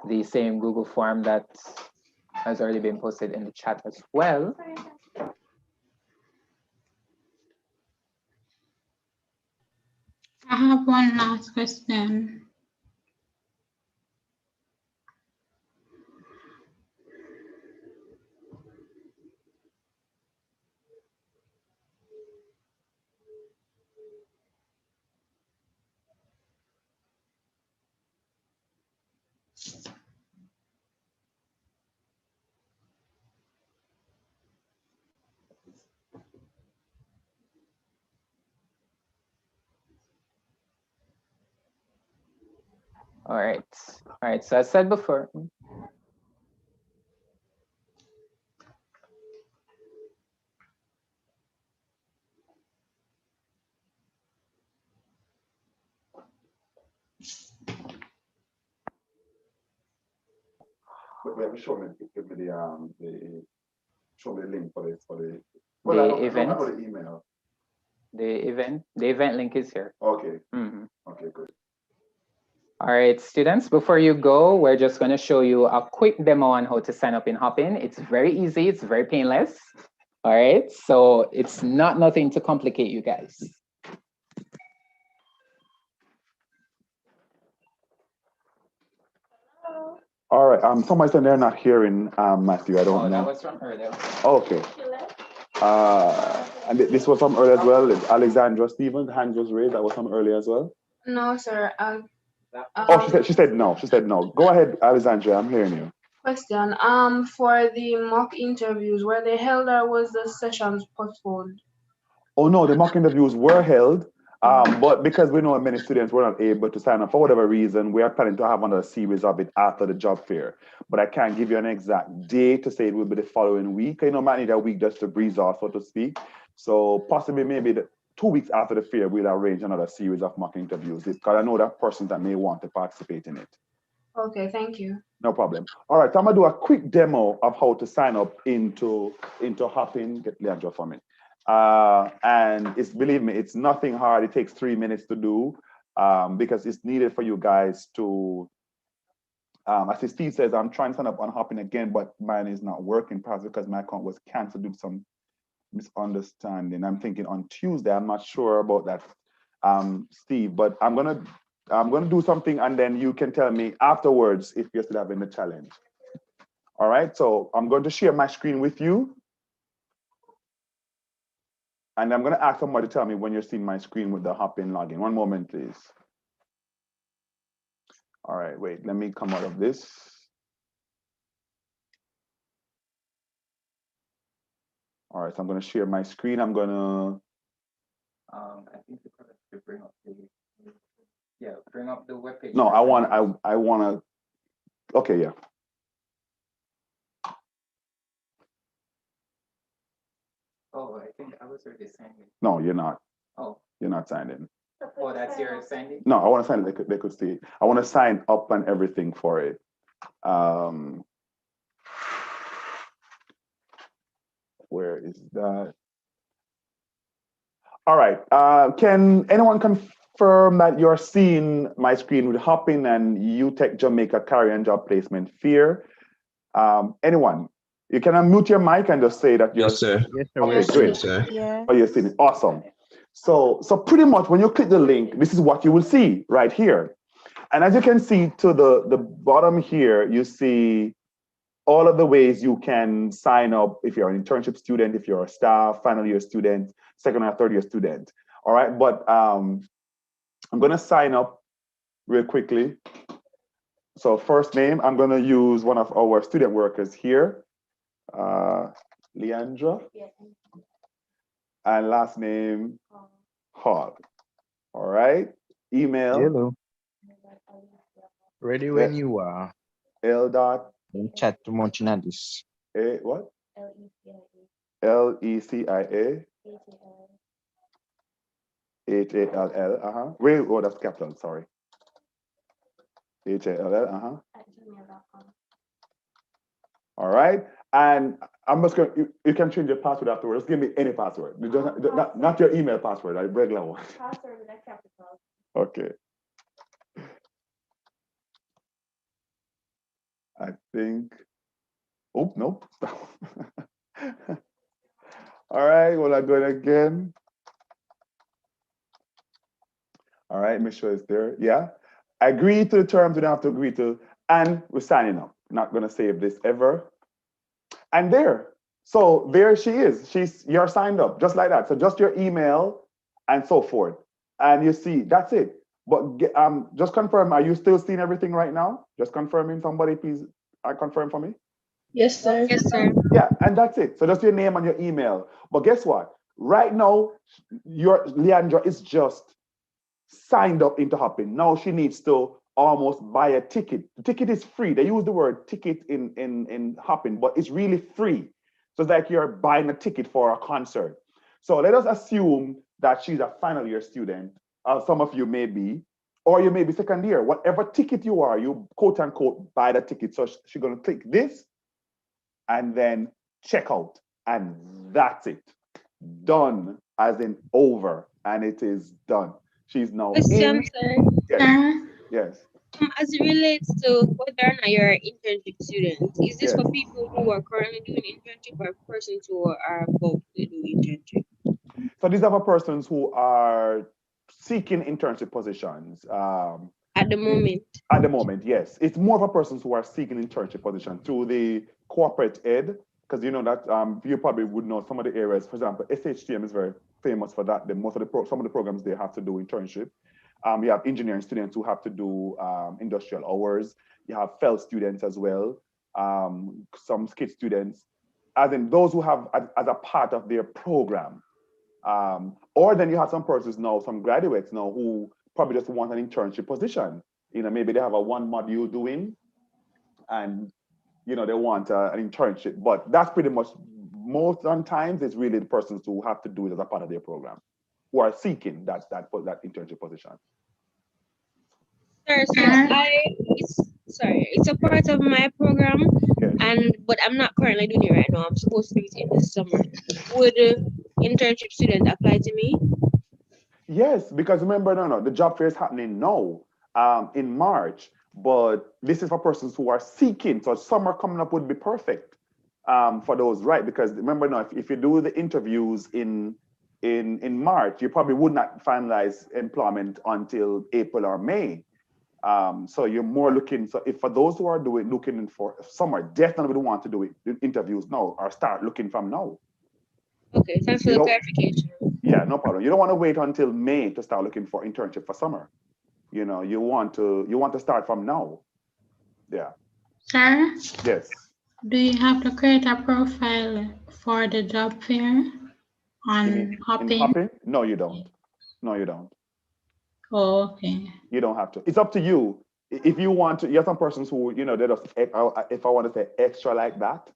the same Google form that has already been posted in the chat as well. I have one last question. All right, so as said before, But show me the show me the link for the event. For the email. The event link is here. Okay. Okay, good. All right, students, before you go, we're just going to show you a quick demo on how to sign up in Hopin. It's very easy, it's very painless. All right, so it's nothing to complicate you guys. All right. Somebody said they're not hearing Matthew. I don't know. That was from earlier. Okay. And this was from earlier as well. Alexandra Stevens, hand was raised. That was from earlier as well. No, sir. Oh, she said no. She said no. Go ahead, Alexandra. I'm hearing you. Question. For the mock interviews, were they held or was the sessions postponed? Oh no, the mock interviews were held, but because we know many students were not able to sign up for whatever reason, we are planning to have another series of it after the job fair. But I can't give you an exact date to say it will be the following week. You know, might need a week just to breeze off, so to speak. So possibly maybe 2 weeks after the fair, we'll arrange another series of mock interviews because I know that persons that may want to participate in it. Okay, thank you. No problem. All right, so I'm gonna do a quick demo of how to sign up into Hopin. Get Leandra for me. And believe me, it's nothing hard. It takes 3 minutes to do because it's needed for you guys to, as Steve says, I'm trying to sign up on Hopin again, but mine is not working perhaps because my account was canceled due to some misunderstanding. I'm thinking on Tuesday, I'm not sure about that, Steve, but I'm gonna do something and then you can tell me afterwards if you're still having the challenge. All right, so I'm going to share my screen with you. And I'm going to ask somebody to tell me when you're seeing my screen with the Hopin login. One moment, please. All right, wait, let me come out of this. All right, so I'm going to share my screen. I'm going to. I think to bring up bring up the webpage. No, I want to. Okay, yeah. Oh, I think I was already signed in. No, you're not. Oh. You're not signed in. Oh, that's your signed in? No, I want to sign it. They could see it. I want to sign up and everything for it. Where is that? All right. Can anyone confirm that you're seeing my screen with Hopin and UTech Jamaica Career and Job Placement Fair? Anyone? You can unmute your mic and just say that you're. Yes, sir. Yes, sir. Okay, great. Sir. Yeah. Oh, you're seeing it. Awesome. So pretty much when you click the link, this is what you will see right here. And as you can see to the bottom here, you see all of the ways you can sign up if you're an internship student, if you're a staff, final year student, second or third year student. All right, but I'm gonna sign up real quickly. So first name, I'm gonna use one of our student workers here, Leandra. And last name, Hall. All right, email. Hello. Ready when you are. L dot. Don't chat too much in this. A what? LECIA. HALL. Wait, oh, that's capital, sorry. HALL, All right. And I'm just going to, you can change your password afterwards. Just give me any password. Not your email password, a regular one. Password with a capital. Okay. I think, oh, no. All right, well, I'm going again. All right, make sure it's there. Yeah. Agree to the terms we don't have to agree to, and we're signing up. Not going to save this ever. And there. So there she is. You're signed up just like that. So just your email and so forth. And you see, that's it. But just confirm, are you still seeing everything right now? Just confirming, somebody please confirm for me. Yes, sir. Yes, sir. Yeah, and that's it. So just your name and your email. But guess what? Right now, your Leandra is just signed up into Hopin. Now she needs to almost buy a ticket. The ticket is free. They use the word ticket in Hopin, but it's really free. So it's like you're buying a ticket for a concert. So let us assume that she's a final year student. Some of you may be, or you may be second year. Whatever ticket you are, you quote unquote buy the ticket. So she's gonna click this and then check out. And that's it. Done, as in over. And it is done. She's now Question, in. sir. Yes. Yes. As it relates to whether or not you're an internship student, is this Yes. for people who are currently doing internship or persons who are about to do internship? So these are for persons who are seeking internship positions. I at the moment. At the moment, yes. It's more of a persons who are seeking internship position through the corporate ed, because you know that you probably would know some of the areas. For example, SHTM is very famous for that. Some of the programs they have to do internship. You have engineering students who have to do industrial hours. You have FEL students as well. Some skit students, as in those who have as a part of their program. Or then you have some persons now, some graduates now who probably just want an internship position. You know, maybe they have a one module doing, and you know they want an internship. But that's pretty much most times it's really the persons who have to do it as a part of their program, who are seeking that internship position. Sir, it's a part of my program, but I'm not currently doing it right now. I'm supposed to do it in the summer. Would internship student apply to me? Yes, because remember, the job fair is happening now in March, but this is for persons who are seeking. So summer coming up would be perfect for those, right? Because remember now, if you do the interviews in March, you probably would not finalize employment until April or May. So you're more looking. So if for those who are looking for summer, definitely would want to do interviews now or start looking from now. Okay, thanks for the clarification. Yeah, no problem. You don't want to wait until May to start looking for internship for summer. You know, you want to start from now. Yeah. Sir? Yes. Do you have to create a profile for the job fair on Hopping? In Hopping? No, you don't. No, you don't. Oh, okay. You don't have to. It's up to you. If you want to, you have some persons who, you know, they're just, if I want to say extra like that,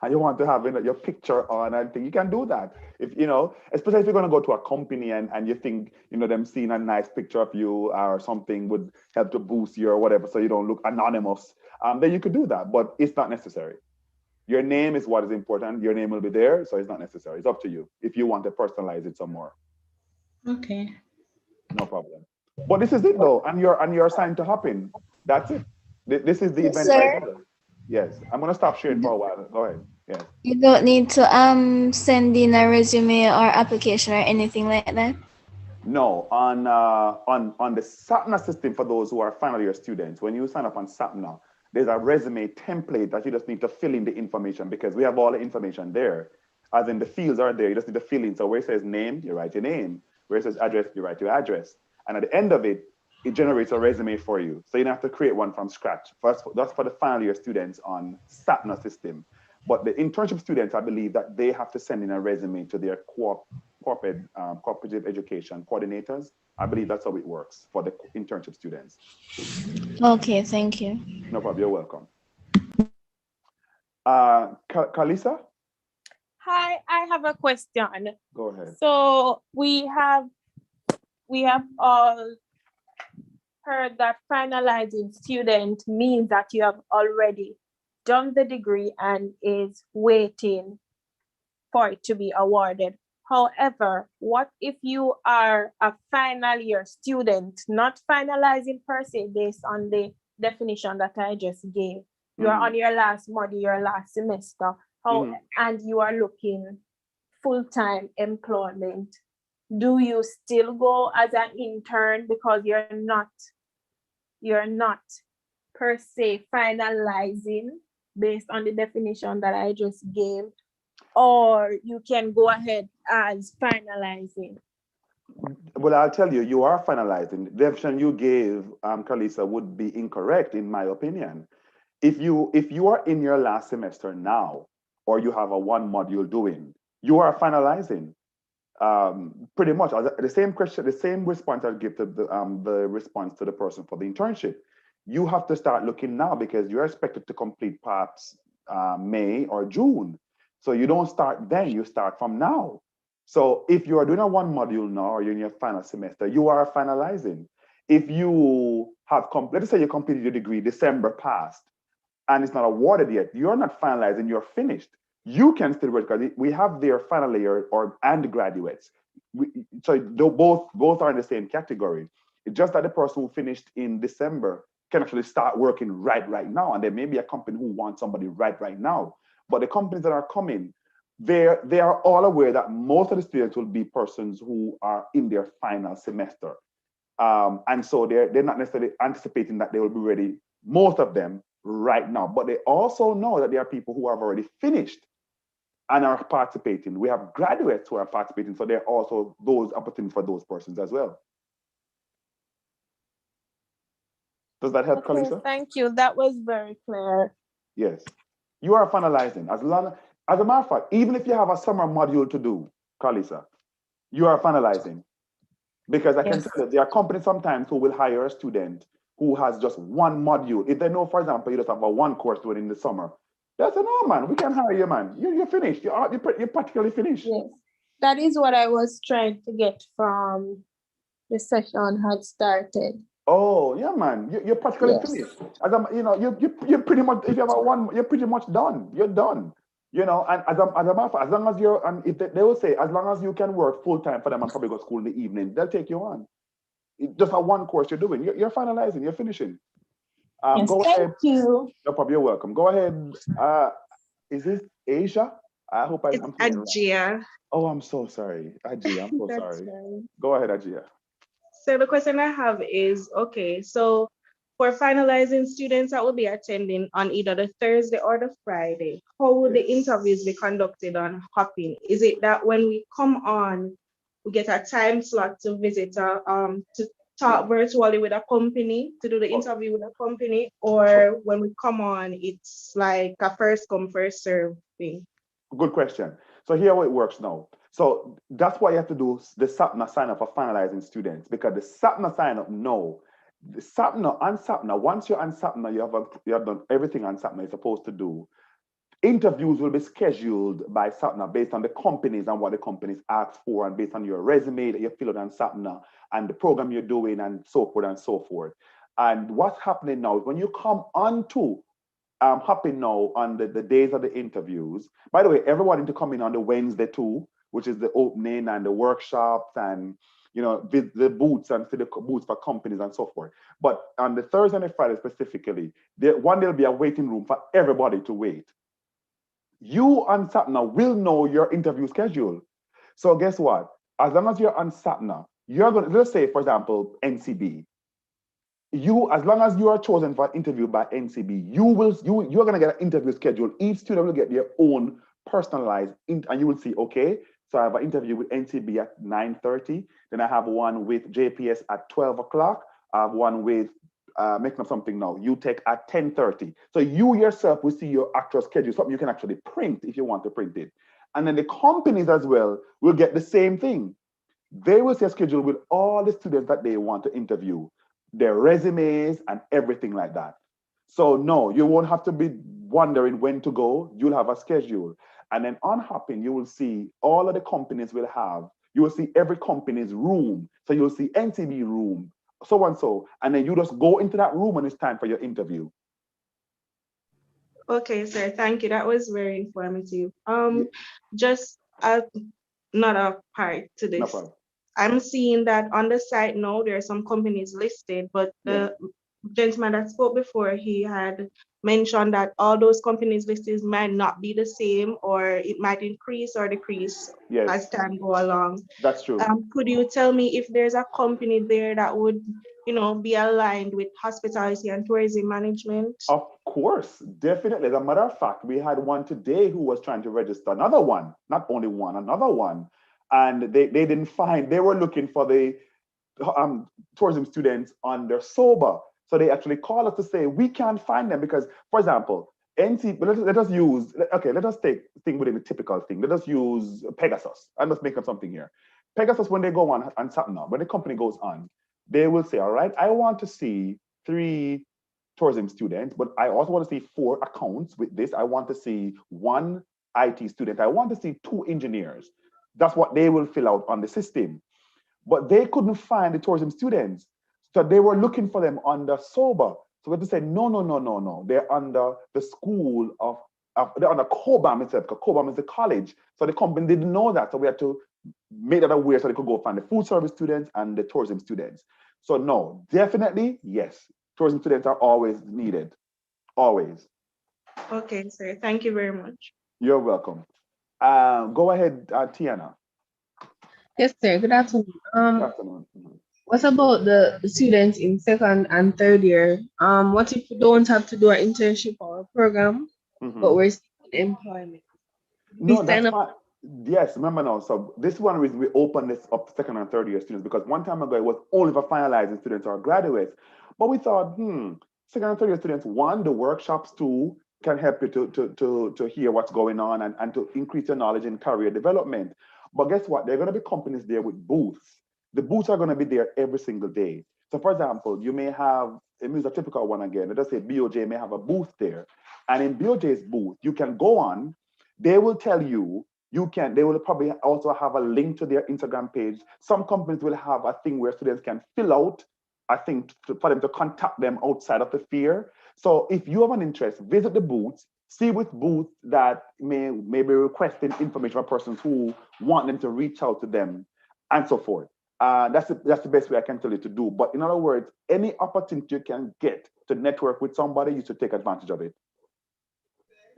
and you want to have your picture on and thing, you can do that. If, you know, especially if you're going to go to a company and you think, you know, them seeing a nice picture of you or something would help to boost you or whatever, so you don't look anonymous, then you could do that, but it's not necessary. Your name is what is important. Your name will be there, so it's not necessary. It's up to you if you want to personalize it some more. Okay. No problem. But this is it though, and you're assigned to Hopping. That's it. This is the event right here. Yes, I'm gonna stop sharing for a while. Go ahead. Yes. You don't need to send in a resume or application or anything like that. No, on the SAPNA system for those who are final year students, when you sign up on SAPNA, there's a resume template that you just need to fill in the information because we have all the information there. As in the fields are there, you just need to fill in. So where it says name, you write your name. Where it says address, you write your address. And at the end of it, it generates a resume for you. So you don't have to create one from scratch. That's for the final year students on SAPNA system. But the internship students, I believe that they have to send in a resume to their cooperative education coordinators. I believe that's how it works for the internship students. Okay, thank you. No problem, you're welcome. Kalisa? Hi, I have a question. Go ahead. So we have all heard that finalizing student means that you have already done the degree and is waiting for it to be awarded. However, what if you are a final year student, not finalizing per se based on the definition that I just gave? You are on your last module, your last semester, and you are looking full-time employment. Do you still go as an intern because you're not per se finalizing based on the definition that I just gave, or you can go ahead as finalizing? Well, I'll tell you, you are finalizing. The definition you gave, Kalisa, would be incorrect in my opinion. If you are in your last semester now, or you have a one module doing, you are finalizing. Pretty much the same question, the same response I give to the response to the person for the internship. You have to start looking now because you're expected to complete perhaps May or June. So you don't start then, you start from now. So if you are doing a one module now or you're in your final semester, you are finalizing. If you have, let's say you completed your degree December past and it's not awarded yet, you're not finalizing, you're finished. You can still work because we have their final year or undergraduates. So both are in the same category. It's just that the person who finished in December can actually start working right now. And there may be a company who wants somebody right now. But the companies that are coming, they are all aware that most of the students will be persons who are in their final semester. And so they're not necessarily anticipating that they will be ready, most of them, right now. But they also know that there are people who have already finished and are participating. We have graduates who are participating, so there are also those opportunities for those persons as well. Does that help, Okay, Kalisa? thank you. That was very clear. Yes. You are finalizing. As a matter of fact, even if you have a summer module to do, Kalisa, you are finalizing. Because I can tell you, there are companies sometimes who will hire a student who has just one module. If they know, for example, you just have a one course doing in the summer, they'll say, no, man, we can hire you, man. You're finished. You're practically finished. Yes, that is what I was trying to get from the session had started. Oh, yeah, man. You're practically finished. As you're pretty much, if you have a one, you're pretty much done. You're done. And as a matter of fact, as long as you're, and if they will say, as long as you can work full time for them and probably go to school in the evening, they'll take you on. Just a one course you're doing. You're finalizing. You're finishing. Go ahead. Thank you. No problem. You're welcome. Go ahead. Is this Asia? I hope I'm saying it right. Ajia. Oh, I'm so sorry, Ajia. I'm so That's sorry. fine. Go ahead, Ajia. So the question I have is, okay, so for finalizing students that will be attending on either the Thursday or the Friday, how would the interviews be conducted on Hopping? Is it that when we come on, we get a time slot to visit, to talk virtually with a company, to do the interview with a company, or when we come on, it's like a first come, first serve thing? Good question. So here how it works now. So that's why you have to do the SAPNA sign up for finalizing students, because the SAPNA sign up, no. The SAPNA, once you're on SAPNA, you have done everything on SAPNA you're supposed to do. Interviews will be scheduled by SAPNA based on the companies and what the companies ask for, and based on your resume that you filled on SAPNA and the program you're doing and so forth and so forth. And what's happening now is when you come onto Hopping now on the days of the interviews. By the way, everyone need to come in on the Wednesday too, which is the opening and the workshops and the booths and see the booths for companies and so forth. But on the Thursday and the Friday specifically, there'll be a waiting room for everybody to wait. You on SAPNA will know your interview schedule. So guess what? As long as you're on SAPNA, you're going to, let's say, for example, NCB. As long as you are chosen for an interview by NCB, you're going to get an interview schedule. Each student will get their own personalized, and you will see, okay, so I have an interview with NCB at 9:30. Then I have one with JPS at 12 o'clock. I have one with, making up something now, UTech at 10:30. So you yourself will see your actual schedule, something you can actually print if you want to print it. And then the companies as well will get the same thing. They will see a schedule with all the students that they want to interview, their resumes and everything like that. So no, you won't have to be wondering when to go. You'll have a schedule. And then on Hopping, you will see all of the companies will have, you will see every company's room. So you'll see NCB room, so and so. And then you just go into that room when it's time for your interview. Okay, sir, thank you. That was very informative. Just another part to this. No problem. I'm seeing that on the site now, there are some companies listed, but the gentleman that spoke before, he had mentioned that all those companies listed might not be the same, or it might increase or decrease as time go along. That's true. Could you tell me if there's a company there that would, be aligned with hospitality and tourism management? Of course, definitely. As a matter of fact, we had one today who was trying to register another one, not only one, another one. And they didn't find, they were looking for the tourism students on their SOBA. So they actually called us to say, we can't find them because, for example, let us use, okay, let us take thing within the typical thing. Let us use Pegasus. I must make up something here. Pegasus, when they go on SAPNA, when the company goes on, they will say, all right, I want to see 3 tourism students, but I also want to see 4 accounts with this. I want to see 1 IT student. I want to see 2 engineers. That's what they will fill out on the system. But they couldn't find the tourism students. So they were looking for them under SOBA. So we had to say, no. They're under the school they're under COBAM itself, because COBAM is the college. So the company didn't know that. So we had to make that aware so they could go find the food service students and the tourism students. So no, definitely, yes. Tourism students are always needed, always. Okay, sir, thank you very much. You're welcome. Go ahead, Tiana. Yes, sir. Good afternoon. Good afternoon. What about the students in second and third year? What if we don't have to do an internship or a program, but we're seeking employment? No, that's fine. Yes, remember now. So this is one reason we open this up to second and third year students, because one time ago it was only for finalizing students or graduates. But we thought, second and third year students, one, the workshops too can help you to hear what's going on and to increase your knowledge in career development. But guess what? There are going to be companies there with booths. The booths are going to be there every single day. So for example, you may have, let me use a typical one again. Let us say BOJ may have a booth there. And in BOJ's booth, you can go on, they will tell you, they will probably also have a link to their Instagram page. Some companies will have a thing where students can fill out a thing for them to contact them outside of the fair. So if you have an interest, visit the booths, see which booth that may be requesting information from persons who want them to reach out to them and so forth. That's the best way I can tell you to do. But in other words, any opportunity you can get to network with somebody, you should take advantage of it.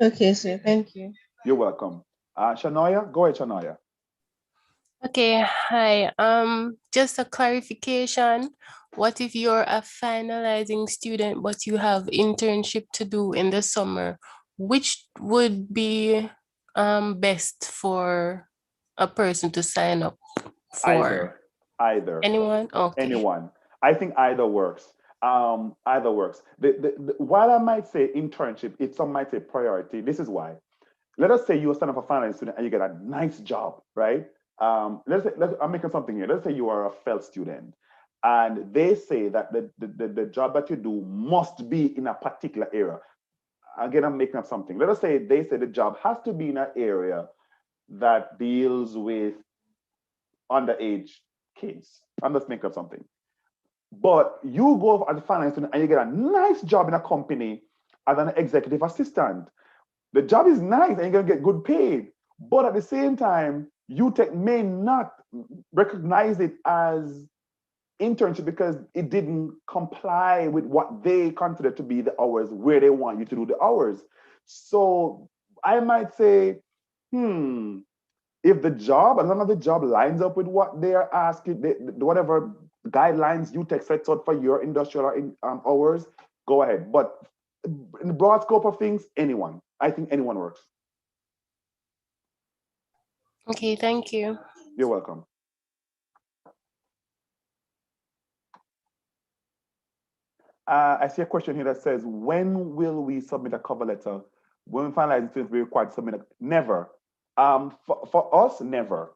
Okay, sir. Thank you. You're welcome. Shania, go ahead, Shania. Okay, hi. Just a clarification. What if you're a finalizing student, but you have internship to do in the summer? Which would be best for a person to sign up for? Either. Anyone? Okay. Anyone. I think either works. Either works. While I might say internship, some might say priority. This is why. Let us say you are signing up for finance student and you get a nice job, right? I'm making something here. Let's say you are a FEL student and they say that the job that you do must be in a particular area. Again, I'm making up something. Let us say they say the job has to be in an area that deals with underage kids. I'm just making up something. But you go as a finance student and you get a nice job in a company as an executive assistant. The job is nice and you're going to get good paid. But at the same time, UTech may not recognize it as internship because it didn't comply with what they consider to be the hours where they want you to do the hours. So I might say, if the job, as long as the job lines up with what they are asking, whatever guidelines UTech sets out for your industrial or hours, go ahead. But in the broad scope of things, anyone. I think anyone works. Okay, thank you. You're welcome. I see a question here that says, when will we submit a cover letter? When we finalize students, we required to submit never. For us, never.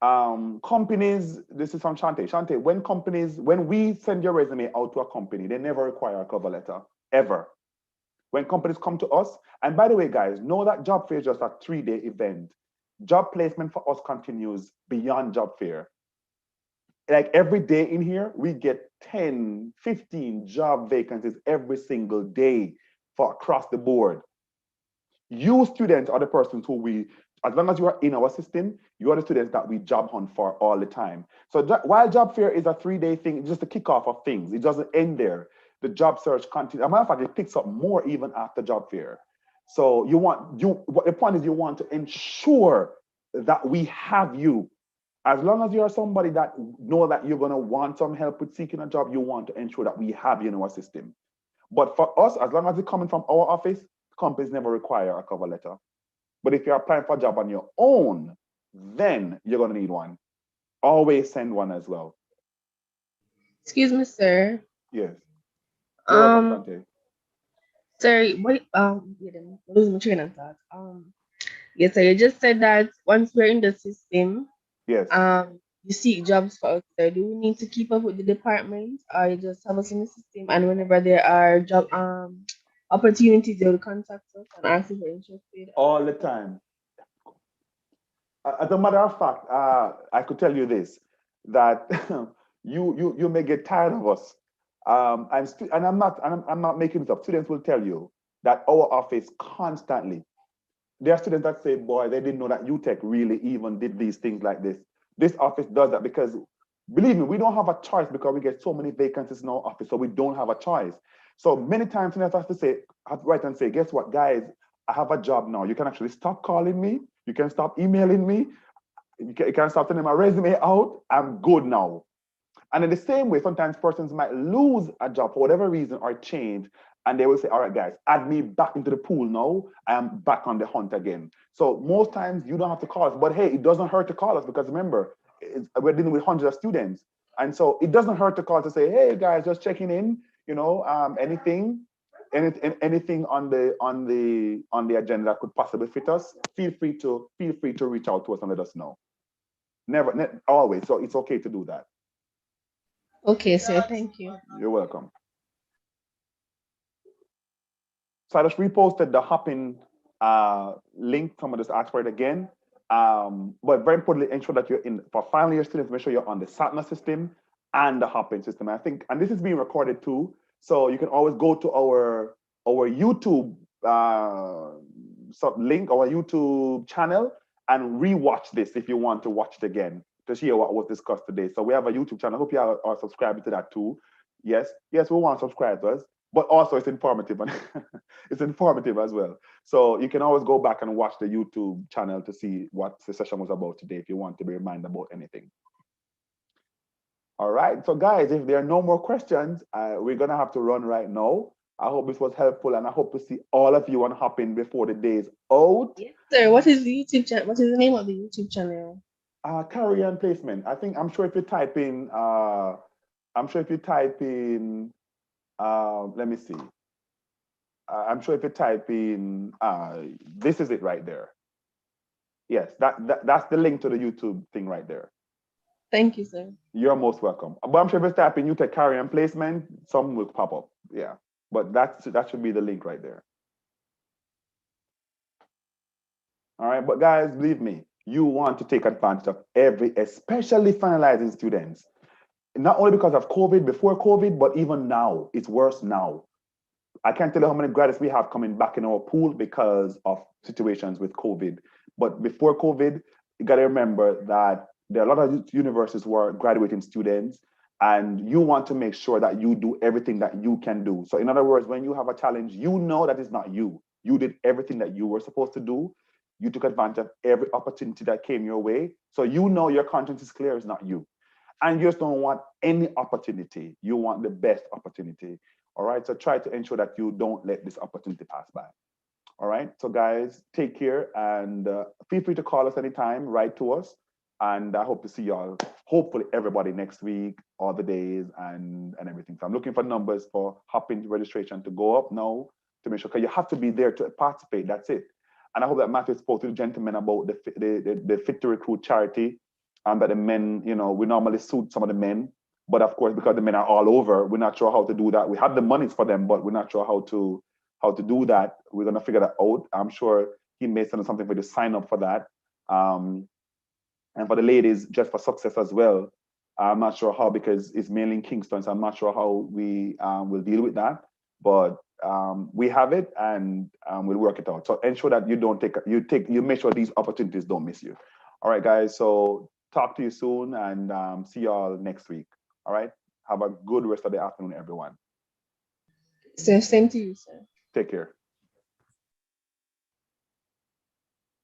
Companies, this is from Shante. Shante, when we send your resume out to a company, they never require a cover letter, ever. When companies come to us, and by the way, guys, know that job fair is just a 3-day event. Job placement for us continues beyond job fair. Like every day in here, we get 10, 15 job vacancies every single day for across the board. You students are the persons who as long as you are in our system, you are the students that we job hunt for all the time. So while job fair is a 3-day thing, it's just a kickoff of things. It doesn't end there. The job search continues. As a matter of fact, it picks up more even after job fair. So the point is you want to ensure that we have you. As long as you are somebody that know that you're going to want some help with seeking a job, you want to ensure that we have you in our system. But for us, as long as it's coming from our office, companies never require a cover letter. But if you're applying for a job on your own, then you're going to need one. Always send one as well. Excuse me, sir. Yes. Sir, wait, losing my train of thought. Yes, sir, you just said that once we're in the system, yes, you seek jobs for us, sir. Do we need to keep up with the department, or you just have us in the system, and whenever there are job opportunities, they will contact us and ask if we're interested? All the time. As a matter of fact, I could tell you this, that you may get tired of us. I'm not making this up. Students will tell you that our office constantly, there are students that say, boy, they didn't know that UTech really even did these things like this. This office does that because, believe me, we don't have a choice because we get so many vacancies in our office, so we don't have a choice. So many times students have to write and say, guess what, guys, I have a job now. You can actually stop calling me. You can stop emailing me. You can stop sending my resume out. I'm good now. And in the same way, sometimes persons might lose a job for whatever reason or change, and they will say, all right, guys, add me back into the pool now. I am back on the hunt again. So most times you don't have to call us, but hey, it doesn't hurt to call us because remember, we're dealing with hundreds of students. And so it doesn't hurt to call to say, hey guys, just checking in, anything on the agenda that could possibly fit us, feel free to reach out to us and let us know. Never always. So it's okay to do that. Okay, sir. Thank you. You're welcome. So I just reposted the Hopin link. Someone just asked for it again. But very importantly, ensure that you're in for final year students. Make sure you're on the Satna system and the Hopin system. I think, and this is being recorded too, so you can always go to our YouTube link, our YouTube channel, and rewatch this if you want to watch it again to hear what was discussed today. So we have a YouTube channel. I hope you are subscribing to that too. Yes, we want subscribers, but also it's informative and it's informative as well. So you can always go back and watch the YouTube channel to see what the session was about today if you want to be reminded about anything. All right, so guys, if there are no more questions, we're gonna have to run right now. I hope this was helpful, and I hope to see all of you on Hopin before the day is out. Yes, sir. What is the YouTube channel? What is the name of the YouTube channel? Career and placement. I'm sure if you type in, let me see. I'm sure if you type in, this is it right there. Yes, that's the link to the YouTube thing right there. Thank you, sir. You're most welcome. But I'm sure if you type in UTech career and placement, some will pop up. Yeah, but that should be the link right there. All right, but guys, believe me, you want to take advantage of especially finalizing students. Not only because of COVID, before COVID, but even now, it's worse now. I can't tell you how many graduates we have coming back in our pool because of situations with COVID. But before COVID, you got to remember that there are a lot of universities who are graduating students, and you want to make sure that you do everything that you can do. So in other words, when you have a challenge, you know that it's not you. You did everything that you were supposed to do. You took advantage of every opportunity that came your way. So you know your conscience is clear, it's not you. And you just don't want any opportunity. You want the best opportunity. All right, so try to ensure that you don't let this opportunity pass by. All right, so guys, take care and feel free to call us anytime, write to us. And I hope to see y'all, hopefully everybody next week, all the days and everything. So I'm looking for numbers for Hopin registration to go up now to make sure, because you have to be there to participate, that's it. And I hope that Matthew spoke to the gentleman about the Fit to Recruit charity, and that the men, we normally suit some of the men, but of course, because the men are all over, we're not sure how to do that. We have the monies for them, but we're not sure how to do that. We're gonna figure that out. I'm sure he may send us something for you to sign up for that. And for the ladies, just for success as well. I'm not sure how, because it's mainly in Kingston, so I'm not sure how we will deal with that. But we have it, and we'll work it out. So ensure that you make sure these opportunities don't miss you. All right, guys. So talk to you soon, and see y'all next week. All right. Have a good rest of the afternoon, everyone. Same to you, sir. Take care.